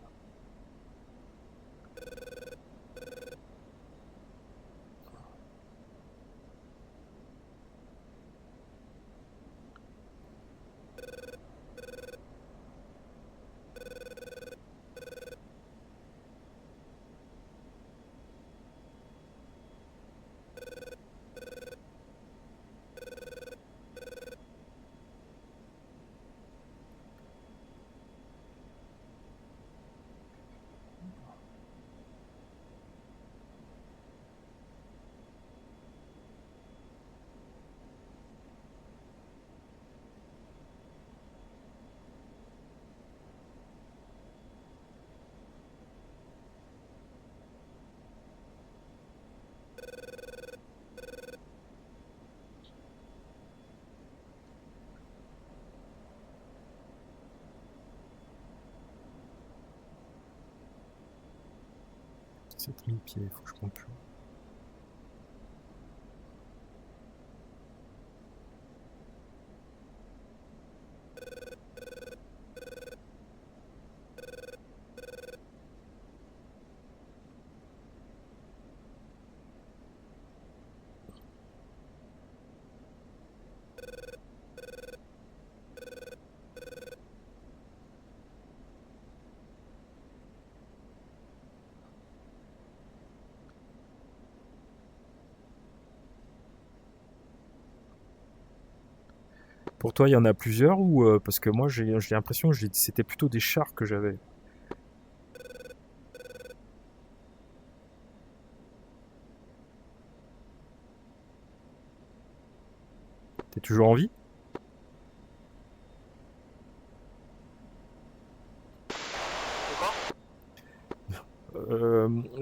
C'est 3000 pieds, faut que je compte plus. Pour toi, il y en a plusieurs ou parce que moi, j'ai l'impression que c'était plutôt des chars que j'avais. T'es toujours en vie?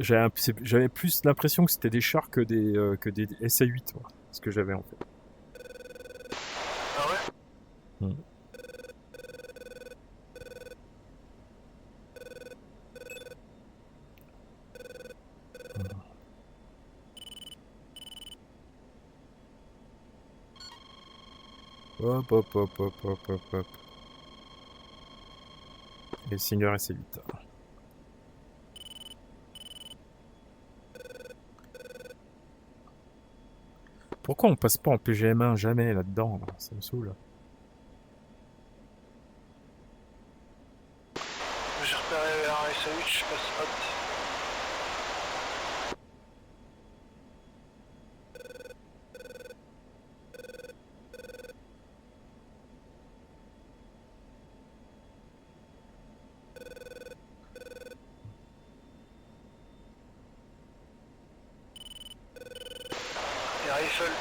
J'avais plus l'impression que c'était des chars que des SA-8, moi, ce que j'avais en fait. Ah ouais? Hop, hop, hop, hop, hop, hop, hop. Et Singer SA-8. Pourquoi on passe pas en PGM1 jamais là-dedans là, ça me saoule. J'ai repéré un SA8, je sais pas si hot. Et rifle.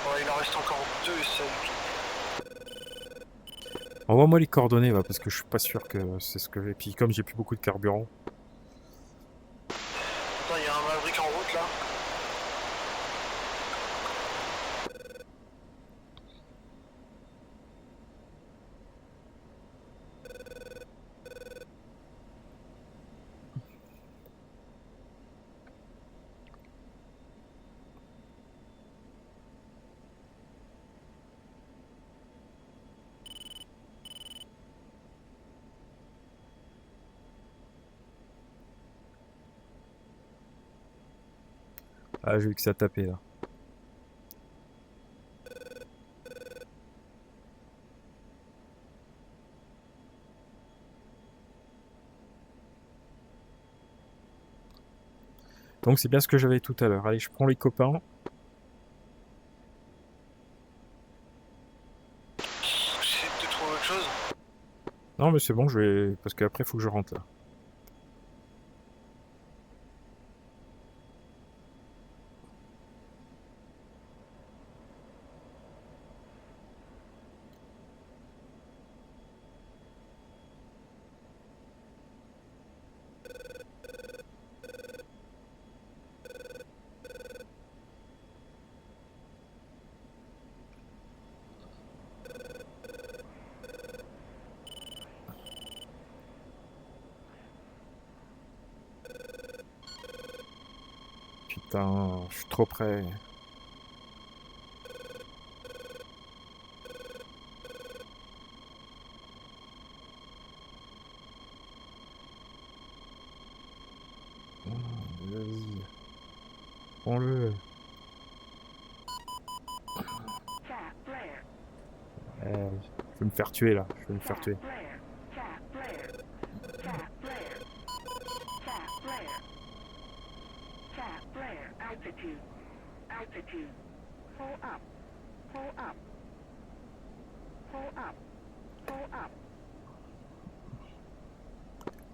Ouais, il en reste encore 2 SA8. Envoie-moi les coordonnées va, parce que je suis pas sûr que c'est ce que j'ai. Puis comme j'ai plus beaucoup de carburant. Attends, il y a un Maverick en route là. Ah, j'ai vu que ça tapait là. Donc c'est bien ce que j'avais tout à l'heure. Allez, je prends les copains. J'essaie de trouver autre chose. Non mais c'est bon, je vais. Parce qu'après faut que je rentre là. Putain, je suis trop près. Vas-y. Prends-le. Je vais me faire tuer là. Je vais me faire tuer.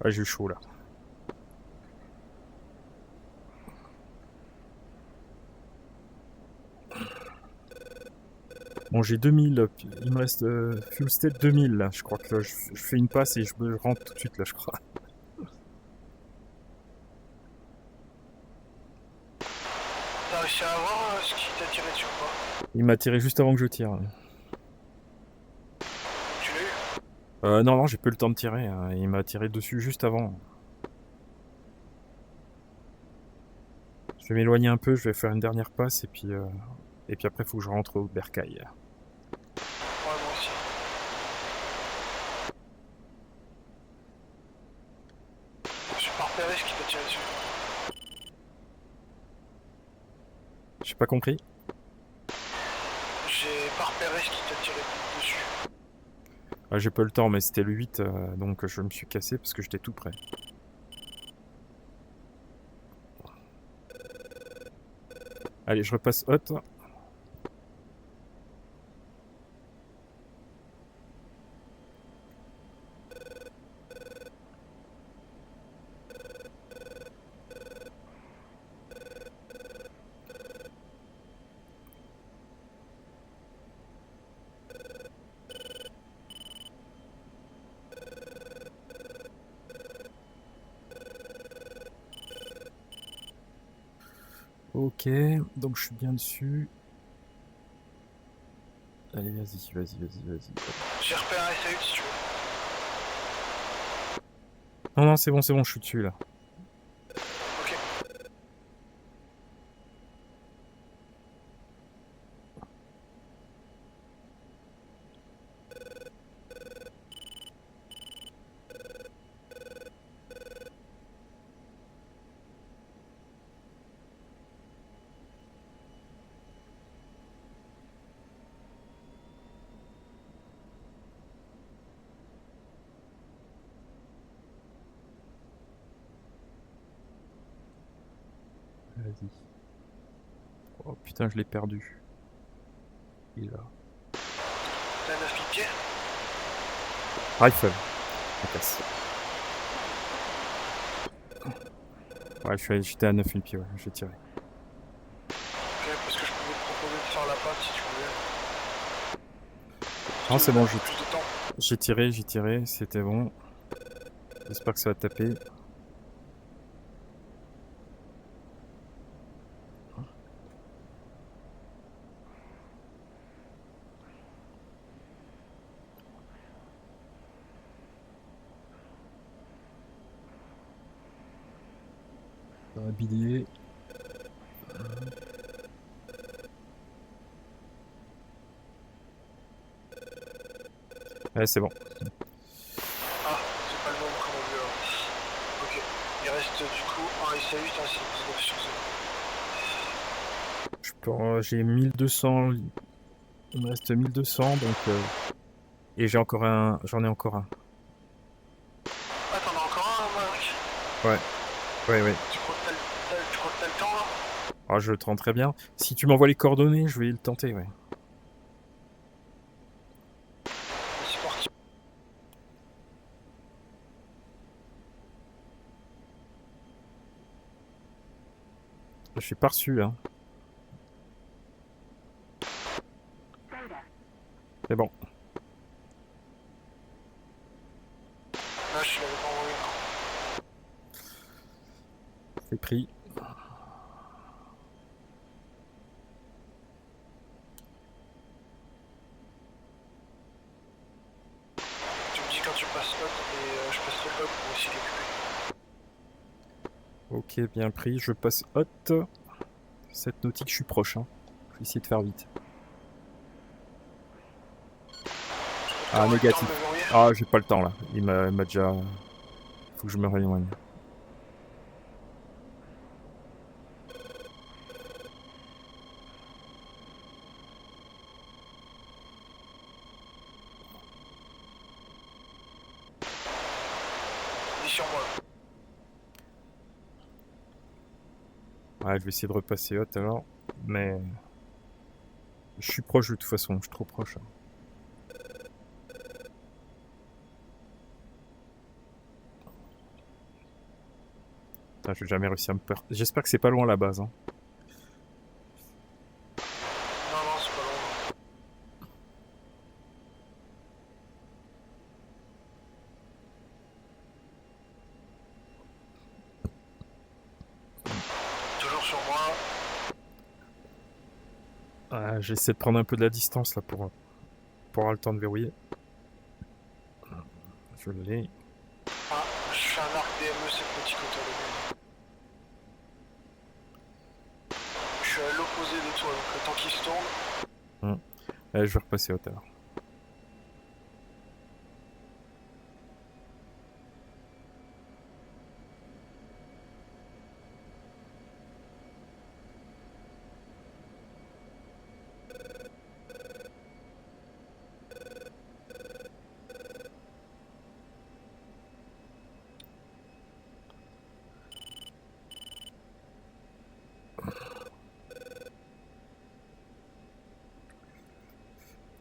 Ah, j'ai eu chaud là. Bon, j'ai 2000, il me reste fuel state 2000 là. Je crois que là, je fais une passe et je me rentre tout de suite là, je crois. T'as réussi à voir ce qui t'a tiré dessus ou pas? Il m'a tiré juste avant que je tire. Tu l'as eu? Non, non, j'ai pas eu le temps de tirer. Hein. Il m'a tiré dessus juste avant. Je vais m'éloigner un peu, je vais faire une dernière passe et puis après, il faut que je rentre au bercail. Ouais, moi aussi. Je suis pas repéré ce qui t'a tiré dessus. J'ai pas compris. J'ai pas repéré ce qui t'a tiré dessus. Ah, j'ai pas eu le temps, mais c'était le 8, donc je me suis cassé parce que j'étais tout près. Allez, je repasse hot. Ok, donc je suis bien dessus. Allez, vas-y, vas-y, vas-y, vas-y. J'ai repéré un SAU si tu veux. Non, non, c'est bon, je suis dessus là. Ok. Vas-y. Oh putain, je l'ai perdu. Il est là. T'as 9 pieds. Rifle. Je casse. Ouais, j'étais à 9000 pieds, ouais, j'ai tiré. Ok, parce que je pouvais te proposer de faire la patte si tu voulais. Non, c'est bon, Plus de temps. j'ai tiré, c'était bon. J'espère que ça va taper. Dans un billet. Ouais, c'est bon. Ah, c'est pas le nombre qu'on a vu alors. Ok. Il reste du coup un SAU, un C19 sur ce. J'ai 1200. Il me reste 1200, donc. Et j'en ai encore un. Ah, t'en as encore un, Marc? Ouais. Ouais. Tu crois que t'as le temps là? Ah, je le tente très bien. Si tu m'envoies les coordonnées, je vais le tenter, ouais. C'est parti. Je suis pas reçu, hein. C'est bon. Là, je l'avais pas envoyé. C'est pris. Tu me dis quand tu passes hop et je passerai hop pour aussi récupérer. Ok, bien pris. Je passe hot. 7 nautiques, je suis proche. Hein. Je vais essayer de faire vite. Ah, négatif. Ah, j'ai pas le temps là. Il m'a déjà... Faut que je me rééloigne. Il est sur moi. Ouais, je vais essayer de repasser haute alors. Mais... Je suis proche de toute façon, je suis trop proche. Hein. Putain, je vais jamais réussir à me perdre. J'espère que c'est pas loin la base. Hein. Non, non, c'est pas loin. Toujours sur moi. Ah, j'essaie de prendre un peu de la distance là pour avoir le temps de verrouiller. Je l'ai. Ah, je fais un arc DME, c'est le petit côté de Je suis à l'opposé de toi, donc le temps qu'il se tourne. Allez, je vais repasser haute alors.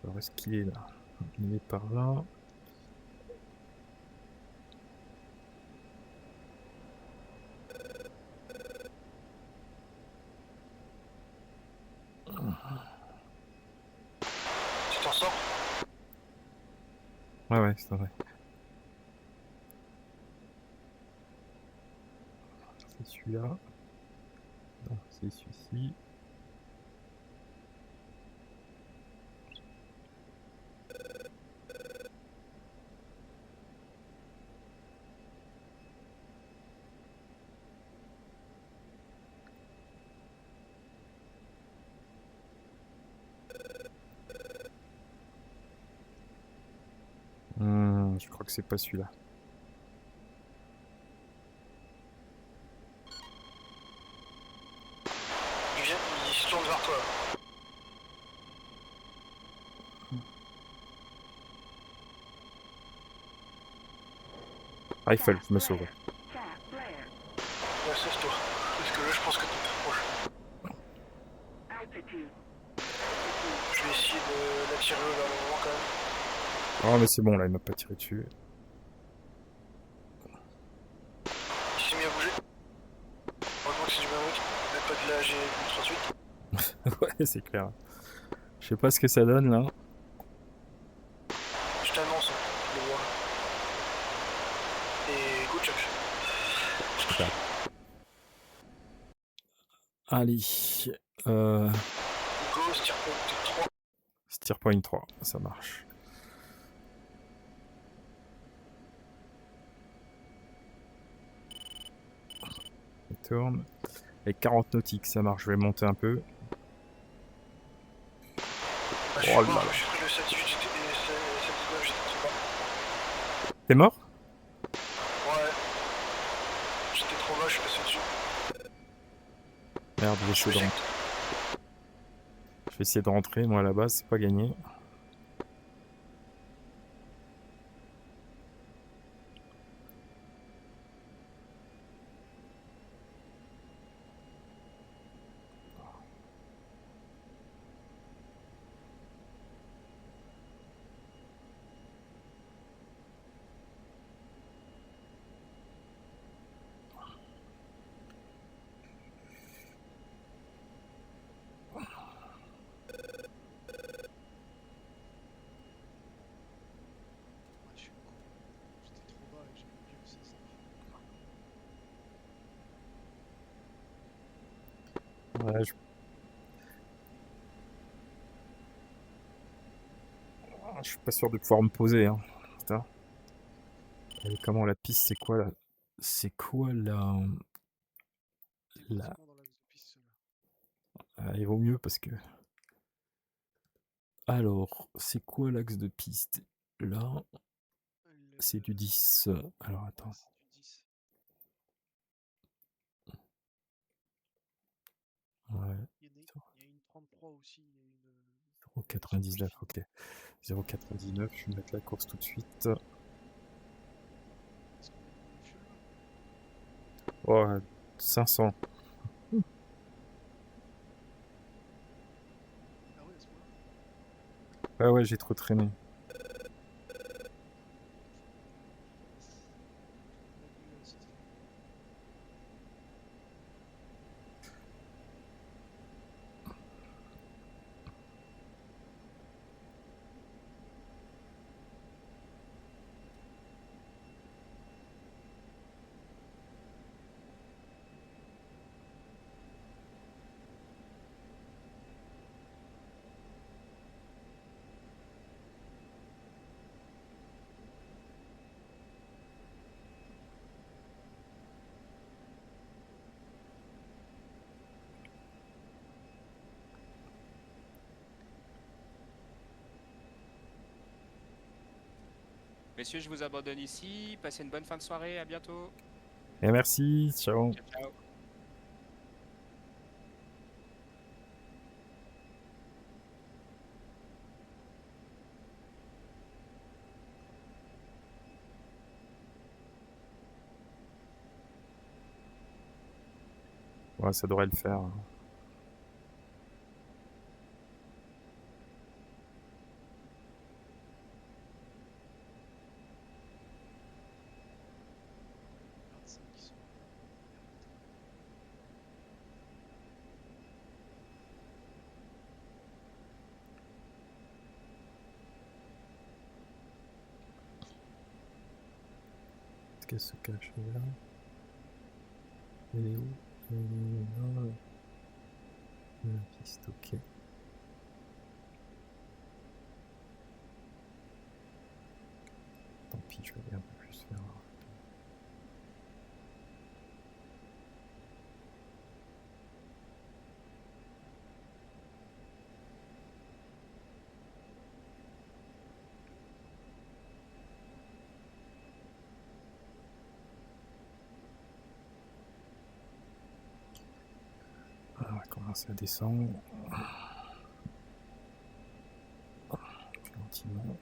Alors, est-ce qu'il est là? Il est par là. Tu t'en sors? Ouais, c'est vrai. C'est celui-là. Non, c'est celui-ci. Je crois que c'est pas celui-là. Il vient, il se tourne vers toi. Rifle, je me sauve. Ouais, c'est toi. Parce que là, je pense que t'es très proche. Je vais essayer de l'attirer vers le moment quand même. Oh, mais c'est bon là, il m'a pas tiré dessus. Il s'est mis à bouger. Heureusement que c'est du Maverick. Il n'a pas de la G38. Ouais, c'est clair. Je sais pas ce que ça donne là. Je t'annonce, je le vois. Et go Chuck. Putain. Allez. Go, Steerpoint 3. Steerpoint 3, ça marche. Il tourne. Et 40 nautiques, ça marche. Je vais monter un peu. Bah, je suis Oh là mort, là. j'ai pris le 7-18 et 7-19, j'étais trop bas. T'es mort? Ouais. J'étais trop bas, je suis passé dessus. Merde, j'ai chaud de rentrer. Je vais essayer de rentrer, moi à la base, c'est pas gagné. Ouais, je suis con. J'étais trop bas et j'ai oublié aussi ça. Ouais, je suis pas sûr de pouvoir me poser. Hein. Putain. Et comment la piste, c'est quoi là? C'est quoi la... C'est pratiquement dans l'axe de piste, ceux-là. Il vaut mieux parce que... Alors, c'est quoi l'axe de piste? Là, c'est du 10. Alors, attends. C'est du 10. Ouais, Il y a une 33 aussi. Il y a une... 0,99, ok. 0,99, je vais mettre la course tout de suite. Est-ce qu'on a du fuel là? Oh, 500. Ah ouais, à ce moment-là. Ouais, j'ai trop traîné. Messieurs, je vous abandonne ici. Passez une bonne fin de soirée. À bientôt. Et merci, ciao. Ciao, ciao. Ouais, ça devrait le faire. Est-ce qu'elle se cache là? Elle est où? Elle est là. La piste, ok. Tant pis, je vais aller un peu plus vers... On va commencer à descendre. Gentiment.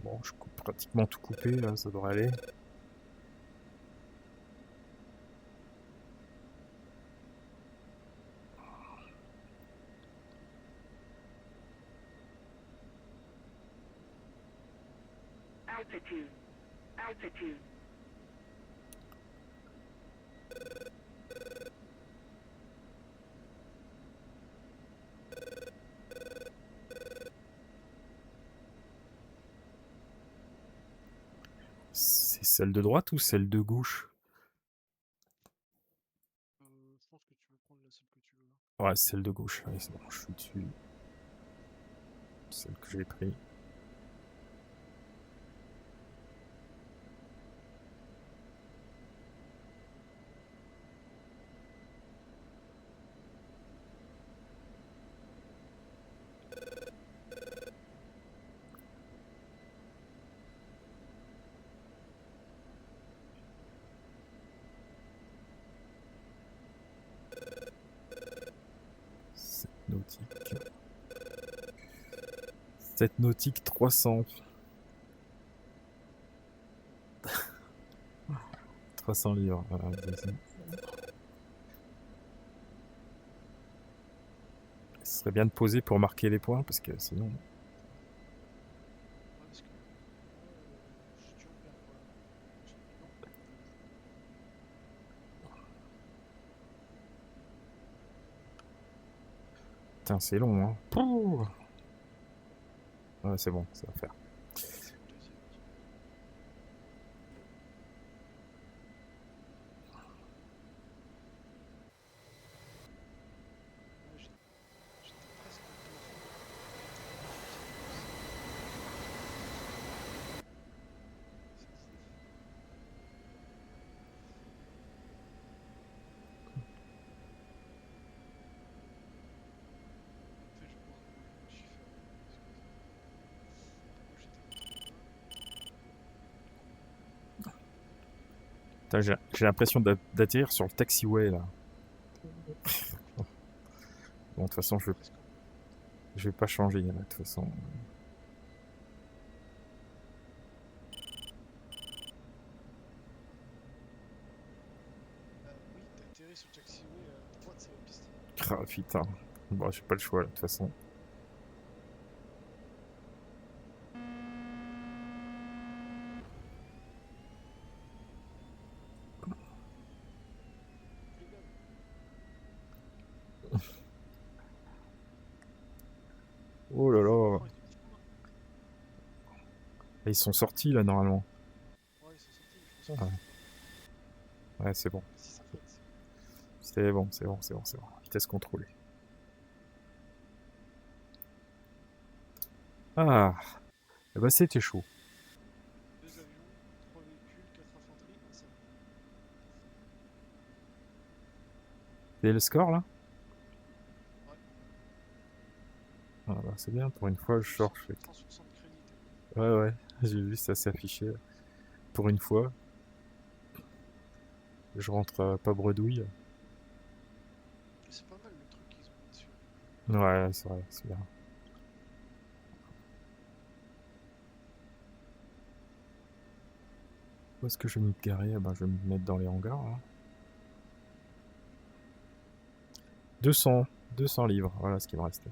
Bon, je coupe pratiquement tout coupé, là, ça devrait aller. Altitude. Altitude. C'est celle de droite ou celle de gauche? Je pense que tu veux prendre la seule que tu veux là. Ouais, celle de gauche. Allez, c'est bon, je suis dessus. Celle que j'ai pris. Cette nautique 300. 300 livres. Voilà, vas-y. Ce serait bien de poser pour marquer les points parce que sinon. Ouais, parce que je suis toujours vers. Non. Putain, c'est long, hein. Pouh. Ouais, c'est bon, ça va faire. Deuxième. Ouais, j'étais presque en train Putain, j'ai l'impression d'atterrir sur le taxiway là. Bon, de toute façon, je vais pas changer là, de toute façon. oui, t'as atterri sur le taxiway à droite, c'est la piste. Ah putain. Bon, j'ai pas le choix là, de toute façon. Oh là là. Et ils sont sortis là normalement. Ouais, ils sont sortis, je pense. Ouais, c'est bon. Si ça flotte. C'est bon. Vitesse contrôlée. Ah. Eh bah c'était chaud. 2 avions, 3 véhicules, 4 infanteries, 1 sabre. Et le score là? Ouais. Ah bah c'est bien, pour une fois je sors. 160 crédits. Ouais, j'ai vu ça s'afficher. Pour une fois. Je rentre pas bredouille. C'est pas mal le truc qu'ils ont mis dessus. Ouais, c'est vrai, c'est bien. Où est-ce que je vais me garer? Ah bah, je vais me mettre dans les hangars. Hein. 200 livres, voilà ce qui me restait.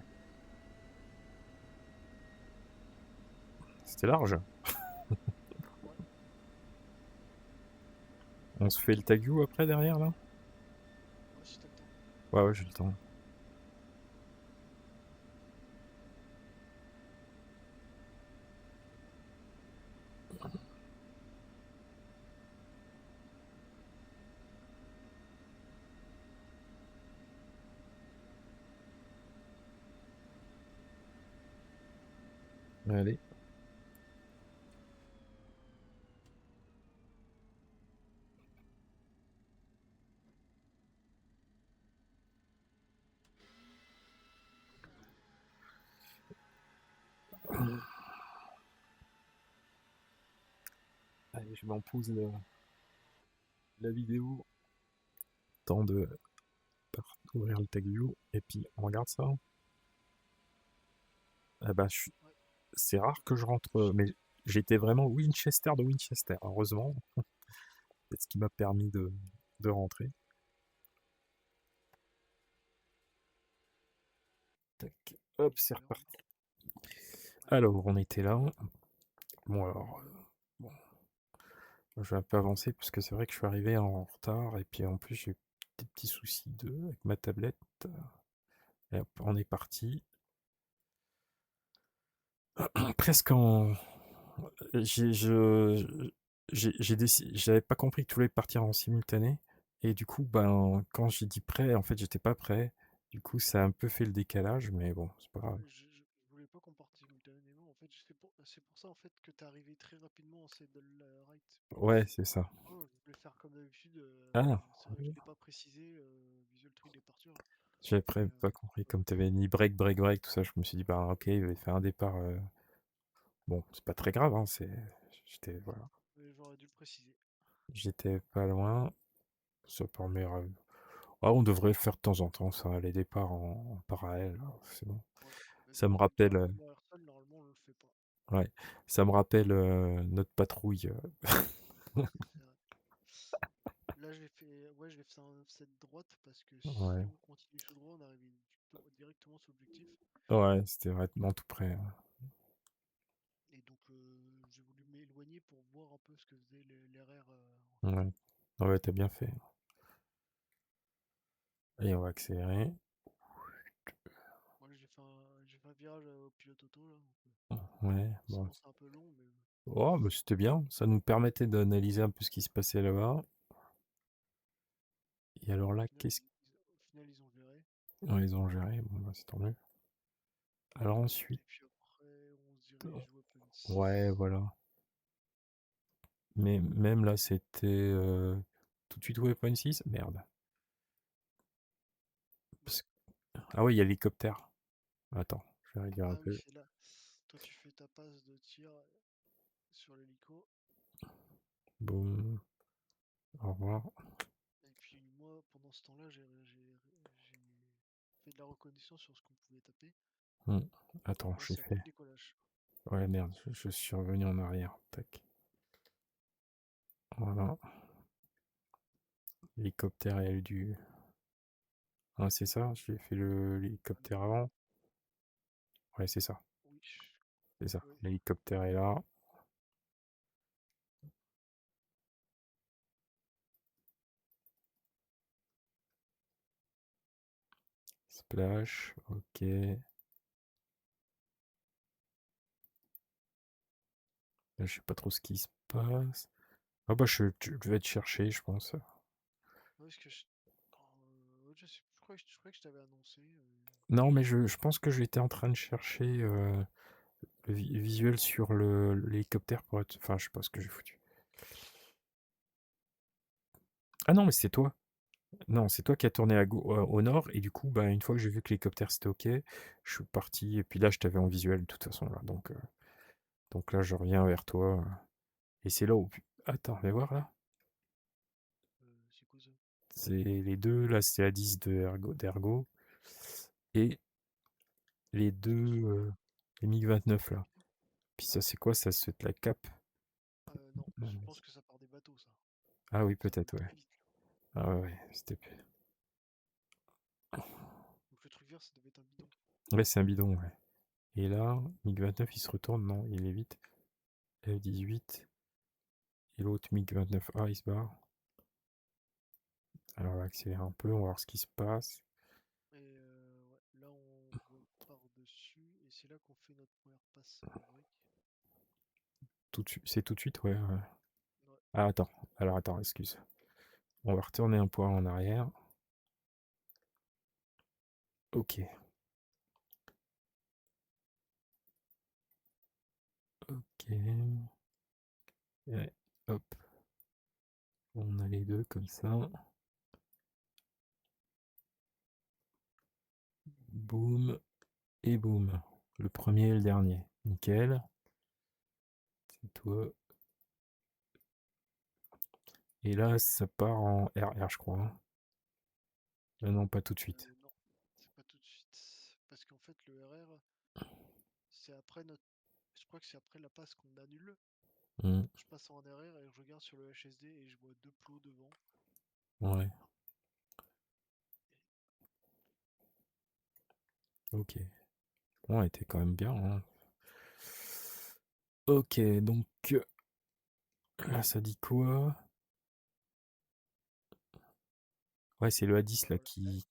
C'était large. On se fait le tagou après derrière là? Ouais, si t'as le temps. Ouais, j'ai le temps. Allez. Allez, je mets en pause la vidéo. Temps de ouvrir le tagou et puis on regarde ça. Ah bah, c'est rare que je rentre, mais j'étais vraiment Winchester de Winchester, heureusement. C'est ce qui m'a permis de rentrer. Tac, hop, c'est reparti. Alors, on était là. Bon, alors, bon. Je vais un peu avancer parce que c'est vrai que je suis arrivé en retard et puis en plus j'ai eu des petits soucis avec ma tablette. Et hop, on est parti. Presque en. J'ai décidé, j'avais pas compris que tu voulais partir en simultané. Et du coup, ben, quand j'ai dit prêt, en fait, j'étais pas prêt. Du coup, ça a un peu fait le décalage, mais bon, c'est pas grave. Je voulais pas qu'on parte simultanément. En fait, c'est pour ça en fait que t'es arrivé très rapidement en saddle right. Ouais, c'est ça. Oh, je voulais faire comme d'habitude. Ah, C'est vrai que je l'ai pas précisé. Visual Tree Departure. j'avais pas compris. Comme t'avais ni break, tout ça, je me suis dit, bah ok, il va faire un départ. Bon, c'est pas très grave, hein, j'étais, voilà. Mais j'aurais dû le préciser. J'étais pas loin. Ça permet. On devrait le faire de temps en temps, ça, les départs en parallèle, c'est bon. Ouais. Ça me rappelle. Normalement, on le fait pas. Ouais, ça me rappelle notre patrouille. C'est vrai. Là, je l'ai fait en cette droite parce que si Ouais. on continue tout droit, on arrive directement sur l'objectif. Ouais, c'était vraiment tout près. Et donc, j'ai voulu m'éloigner pour voir un peu ce que faisait l'RR. Ouais. Ouais, t'as bien fait. Et on va accélérer. Moi, j'ai fait un virage au pilote auto là. Donc, Ouais, bon. forcément, c'est un peu long, mais Oh, bah, c'était bien. Ça nous permettait d'analyser un peu ce qui se passait là-bas. Et alors là, qu'est-ce au final, ils ont géré. qu'ils ont géré? Bon, bah, c'est tant mieux. Alors ensuite, Et puis après, on se dirige Weapon 6. ouais, voilà. Mais même là, c'était tout de suite Weapon 6? Merde. Parce que- Ah ouais, il y a l'hélicoptère. Attends, je vais réduire un Ah oui, peu. c'est là. Toi, tu fais ta passe de tir sur l'hélico. Boum. Au revoir. Et puis moi, pendant ce temps-là, j'ai fait de la reconnaissance sur ce qu'on pouvait taper. Attends, Là, j'ai c'est après fait. le décollage. Ouais, merde, je suis revenu en arrière. Tac. Voilà. L'hélicoptère et du. Ah, c'est ça? J'ai fait l'hélicoptère avant? Ouais, c'est ça. Oui. C'est ça. Ouais. L'hélicoptère est là. Splash. Ok. Là, je sais pas trop ce qui se passe. Ah bah, je vais te chercher, je pense. Ouais, parce que ouais, je croyais que je t'avais annoncé. Non, mais je pense que j'étais en train de chercher le visuel sur l'hélicoptère pour être. Enfin, je sais pas ce que j'ai foutu. Ah non, mais c'est toi. Non, c'est toi qui as tourné au nord, et du coup, bah, une fois que j'ai vu que l'hélicoptère c'était ok, je suis parti, et puis là, je t'avais en visuel de toute façon, là. Donc là, je reviens vers toi. Et c'est là où. Attends, mais voir là. C'est quoi ça? C'est les deux, là, c'est la 10 d'Ergo. Et les deux, les MiG-29 là. Puis ça, c'est quoi? Ça, c'est la cape? Non, Non, je mais pense que ça part des bateaux, ça. Ah oui, Ça roule peut-être, ouais. très vite. Ah ouais, ouais, c'était. Donc le truc vert, ça devait être un bidon. Ouais, c'est un bidon, ouais. Et là, MiG-29, il se retourne, non, il est vite. F-18. Et l'autre MiG-29A, il se barre. Alors, on va accélérer un peu, on va voir ce qui se passe. Et ouais, là, on repart dessus. Et c'est là qu'on fait notre première passe break. C'est tout de suite, ouais. Ouais. Ah, attends. Alors, attends, excuse. On va retourner un point en arrière. Ok. Ok. Ouais, hop. On a les deux comme ça. Boum. Et boum. Le premier et le dernier. Nickel. C'est toi. Et là, ça part en RR, je crois. Non, pas tout de suite. Non, c'est pas tout de suite. Parce qu'en fait, le RR, c'est après notre. Je crois que c'est après la passe qu'on annule. Hmm, Je passe en RR et je regarde sur le HSD et je vois deux plots devant. Ouais. Ok. Bon, elle était quand même bien, hein. Ok, donc là, ça dit quoi? Ouais, c'est le A10 là Voilà. qui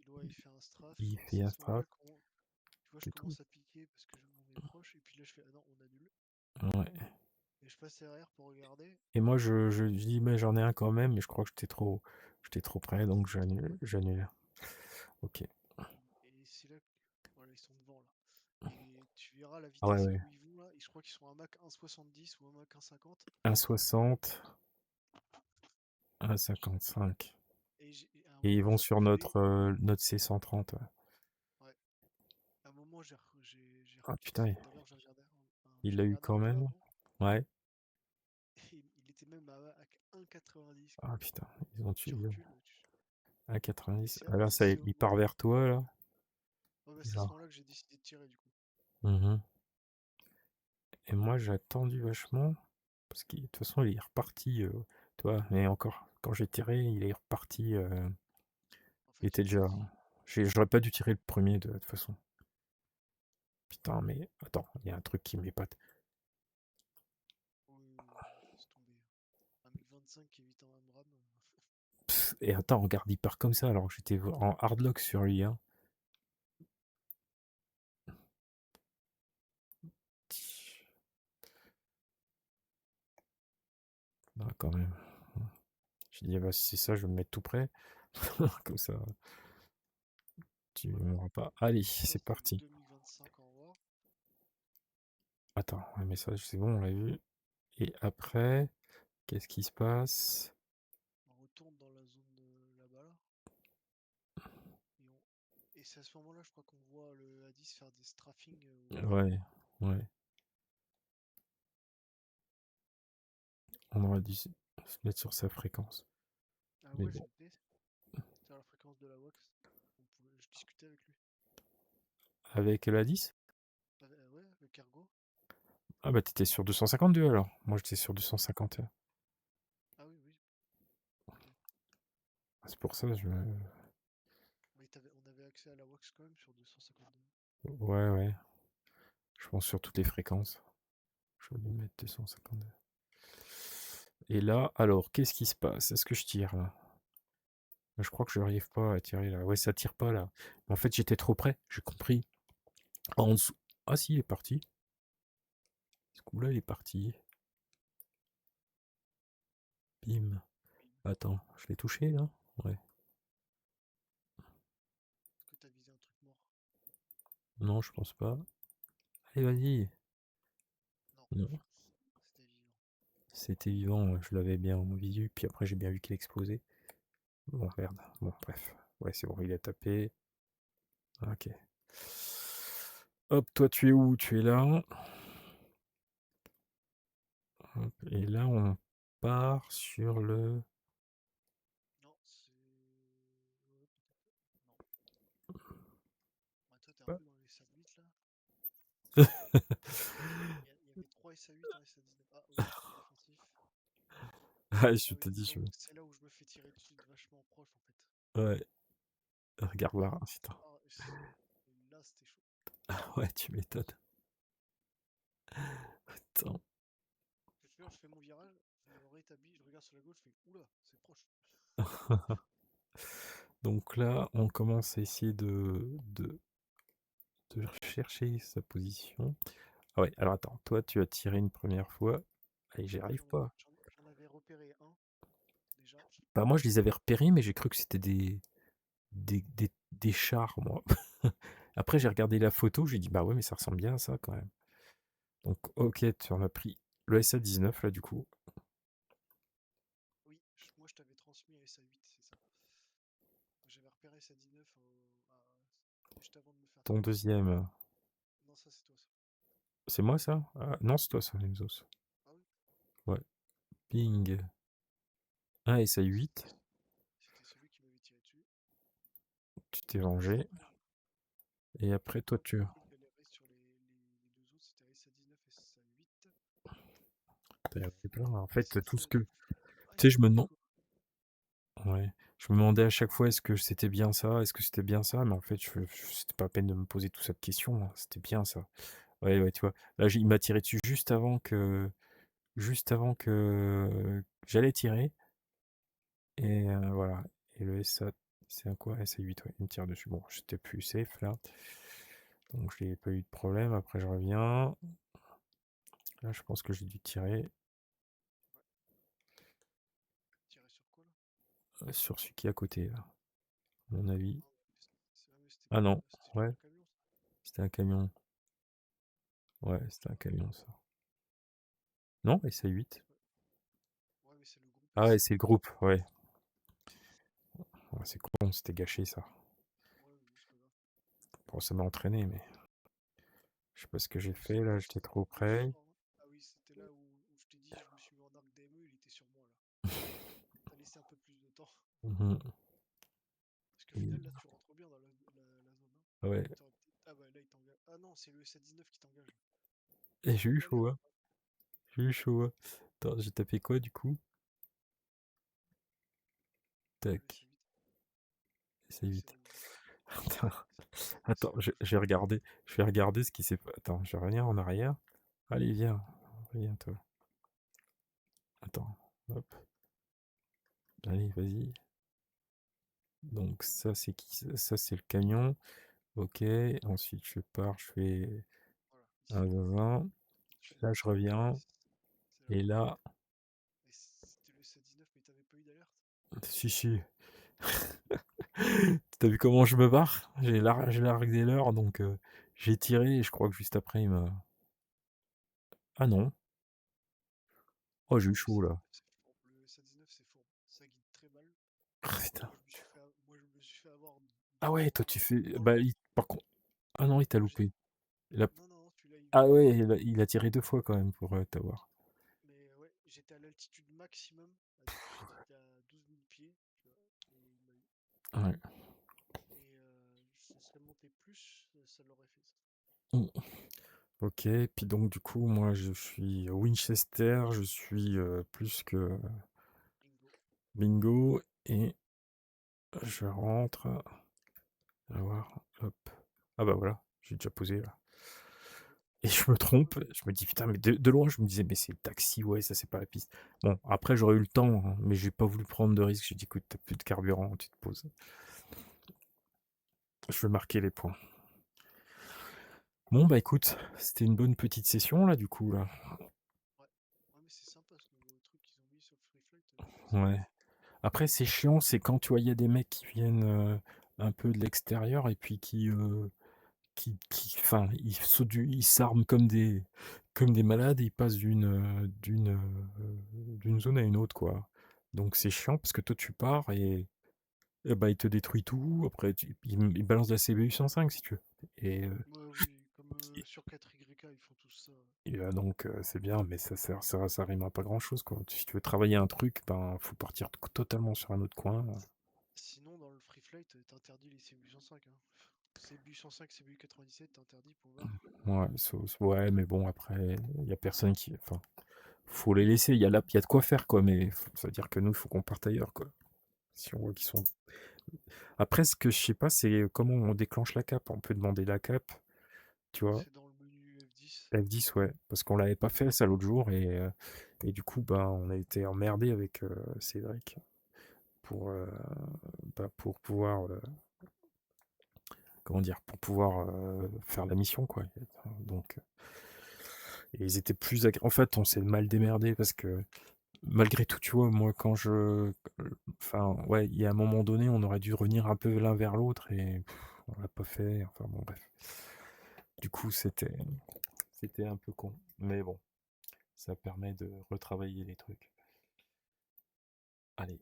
Ouais, il fait un strafe. il C'est fait à un ce moment-là strap. que tu vois, je C'est tout. commence à piquer parce que on est proche. Et puis là, je fais ah non, on annule. Ouais. Et je passe RR pour regarder. Et moi, je dis, mais j'en ai un quand même, mais je crois que j'étais trop près, donc Ouais. j'annule. Ok. Et c'est là que. Voilà, ils sont devant là. Et tu verras la Ah ouais, vitesse ouais. où ils vont là. Et je crois qu'ils sont à un Mach 1,70 ou un Mach 1,50. 1,60, 1,55. Et à un Et ils moment, vont j'ai sur reculé. notre C130. Ouais. Ouais. À un moment, j'ai Ah reculé. putain, D'ailleurs, enfin, il j'ai l'a eu regardé quand un peu même. avant. Ouais. Et il était même à 1,90 quoi. Ah putain, ils ont tué. Tu recules. 1,90. Et Ah là, ça, c'est au il part moment. vers toi, là. Ouais, bah, c'est à ce Genre. moment-là que j'ai décidé de tirer du coup. Mhm. Et moi, j'ai attendu vachement. Parce que de toute façon, il est reparti. Tu vois, mais encore. Quand j'ai tiré, il est reparti. En Il fait, était déjà. J'aurais pas dû tirer le premier de toute façon. Putain, mais attends, il y a un truc qui m'épate. oui, laisse tomber. Un MiG-25 qui évite un AMRAAM. Et attends, regarde, il part comme ça alors que j'étais en hardlock sur lui. Hein. Ah, quand même. J'ai dit, bah, si c'est ça, je vais me mettre tout près. Comme ça, tu Voilà. m'auras pas. Allez, Ça, c'est c'est le parti. 2025 en war. Attends, un message, c'est bon, on l'a vu. Et après, qu'est-ce qui se passe? On retourne dans la zone là-bas là. Et c'est à ce moment-là, je crois qu'on voit le A10 faire des strafing au nord. Ouais, ouais. On aurait dû se mettre sur sa fréquence. Ah Mais ouais, je bon. l'étais. C'était à la fréquence de la WAX. Je discutais avec lui. Avec la 10? Ouais, le cargo. Ah bah t'étais sur 252 alors. Moi j'étais sur 251. Ah oui, oui. Ok. C'est pour ça je. Mais on avait accès à la WAX quand même sur 252. Ouais, ouais. Je pense sur toutes les fréquences. Je vais lui mettre 252. Et là, alors, qu'est-ce qui se passe? Est-ce que je tire là? Je crois que je n'arrive pas à tirer là. Ouais, ça tire pas là. Mais en fait, j'étais trop près, j'ai compris. En dessous. Ah si, il est parti. Ce coup-là, il est parti. Bim. Attends, je l'ai touché là? Ouais. Est-ce que t'as visé un truc mort? Non, je pense pas. Allez, vas-y. Non, Non. c'était vivant. C'était vivant, je l'avais bien vu, puis après j'ai bien vu qu'il explosait. Bon, merde. Bon, bref. Ouais, c'est bon, il a tapé. Ok. Hop, toi tu es où? Tu es là. Hop, et là, on part sur le. Non, c'est. Ouais, peut-être. Non. Bah, toi, t'es un Ouais. peu dans les SA8 là. Ah, Il y avait 3 SA8 en SA19. Ah oui, défensif. je Ah oui, te dis, je. c'est là où je me fais tirer dessus de vachement proche en fait. Ouais, regarde là, putain. Ah, et là, c'était chaud. Ah ouais, tu m'étonnes. Attends. Je fais mon virage, je me rétablis, je regarde sur la gauche, je fais oula, c'est proche. Donc là, on commence à essayer de chercher sa position. Ah ouais, alors attends, toi tu as tiré une première fois. Allez, j'y Ouais, arrive pas. j'en avais repéré un déjà. Bah moi je les avais repérés, mais j'ai cru que c'était des chars, moi. Après j'ai regardé la photo, j'ai dit bah ouais mais ça ressemble bien à ça quand même. Donc ok, tu en as pris le SA-19 là du coup. Oui, moi je t'avais transmis à SA8, c'est ça. J'avais repéré SA19 juste avant de me faire Ton tirer dessus. deuxième, Non, ça c'est toi ça. c'est moi ça? Ah, non c'est toi ça, Lemzos. Ah oui, Ouais. Ping. Un SA-8. c'était celui qui m'avait tiré dessus. Tu t'es Parce que vengé. Et après toi tu. après je galérais sur les deux autres, c'était SA19 et SA8. T'as fait plein, en Et fait tout ce SA19, que. ah, il y Tu sais, avait je me beaucoup demande. quoi. Ouais. Je me demandais à chaque fois est-ce que c'était bien ça, est-ce que c'était bien ça, mais en fait c'était pas la peine de me poser toute cette question, hein, c'était bien ça. Ouais, ouais, tu vois. Là il m'a tiré dessus juste avant que j'allais tirer. Et voilà. Et le SA, c'est un quoi? SA8, ouais, il me tire dessus. Bon, j'étais plus safe là. Donc je n'ai pas eu de problème. Après je reviens. Là je pense que j'ai dû tirer Ouais. Tirer sur quoi là? sur celui qui est à côté là, à mon avis. Non, mais c'était Ah pas. non, C'était ouais, un camion ça. c'était un camion. Ouais, c'était un camion ça. Non, SA8. Ouais, ouais, mais c'est le groupe Ah ouais, c'est le SA8. groupe, ouais. Ouais, c'est con, c'était gâché ça. Ouais, oui, c'est pas grave. Bon, ça m'a entraîné, mais je sais pas ce que j'ai Ouais, fait là, j'étais c'était trop deux près. fois, hein. Ah oui, c'était là où je t'ai dit, je me suis mis en arc DME, il était sur moi là. T'as laissé un peu plus de temps. Mhm. Parce qu'au Et- final, là, tu rentres bien dans la zone 1. Ouais, Ah bah là, il t'engage. Ah non, c'est le SA19 qui t'engage. et C'est j'ai une eu galère. chaud, hein. J'ai eu chaud, hein. Attends, j'ai tapé quoi du coup? Tac, c'est C'est vite. bon. Attends, C'est attends, je vais regarder ce qui s'est pas. Attends, je vais revenir en arrière. Allez, viens toi. Attends, hop, allez, vas-y. Donc ça c'est qui? Ça c'est le camion. Ok, ensuite je pars, je fais Voilà, un ici. zinzin. Je fais Là je reviens. c'est Et là. là, Et c'était le C19, mais t'avais pas eu d'alerte? si. T'as vu comment je me barre? J'ai largué l'heure, donc j'ai tiré et je crois que juste après il m'a. Ah non. Oh j'ai eu Non, chaud là. le C19 c'est fourbe. Ça guide très mal. Ah, putain. Moi, je me suis fait avoir Ah 2 ouais, fois toi par tu là. fais. Non, Bah non, par contre. Ah non, il t'a j'ai- loupé. Il a- non, non, celui-là Ah ouais, il m'a eu. il a tiré 2 fois quand même pour t'avoir. Mais ouais, j'étais à l'altitude maximum. J'étais à 12 000 pieds, tu vois, et il m'a eu. Ouais. Et je serais monté plus, ça l'aurait fait ça. Mm. Ok, puis donc du coup, moi je suis Winchester, je suis plus que Bingo. Bingo, et je rentre. On va voir, hop. Ah bah voilà, j'ai déjà posé là. Ouais. Et je me trompe, je me dis putain, mais de loin, je me disais, mais c'est le taxi, ouais, ça c'est pas la piste. Bon, après j'aurais eu le temps, hein, mais j'ai pas voulu prendre de risque. J'ai dit, écoute, t'as plus de carburant, tu te poses. Je vais marquer les points. Bon, bah écoute, c'était une bonne petite session là, du coup, là. Ouais. Ouais, mais c'est sympa ce nouveau truc qu'ils ont mis sur Free Flight, je sais pas. Ouais. Après, c'est chiant, c'est quand tu vois, il y a des mecs qui viennent un peu de l'extérieur et puis enfin, ils s'arment comme des malades et ils passent d'une zone à une autre, quoi. Donc c'est chiant parce que toi tu pars et bah, ils te détruisent tout. Après, ils balancent de la CBU 105 si tu veux. Et, Ouais, oui, comme sur 4YK, ils font tous ça. donc c'est bien, mais ça rime à pas grand-chose, quoi. Si tu veux travailler un truc, ben faut partir totalement sur un autre coin. Sinon, dans le Free Flight, t'interdis les CBU 105. Hein. CBU 105, CBU 97, t'interdis pour voir. Ouais, ouais, mais bon, après, il y a personne qui. Enfin, faut les laisser. Il y a de quoi faire, quoi. Mais ça veut dire que nous, il faut qu'on parte ailleurs, quoi. Si on voit qu'ils sont. Après, ce que je sais pas, c'est comment on déclenche la cape. On peut demander la cape, tu vois. C'est dans le menu F10. F10, ouais. Parce qu'on l'avait pas Ouais. fait ça l'autre jour et du coup, bah, on a été emmerdé avec Cédric pour, pour pouvoir. Comment dire? Pour pouvoir faire la mission, quoi. Donc. Et ils étaient plus. En fait, on s'est mal démerdé parce que malgré tout, tu vois, moi, enfin, ouais, il y a un moment donné, on aurait dû revenir un peu l'un vers l'autre et on l'a pas fait. Enfin, bon, bref. Du coup, c'était un peu con. Mais bon, ça permet de retravailler les trucs. Allez.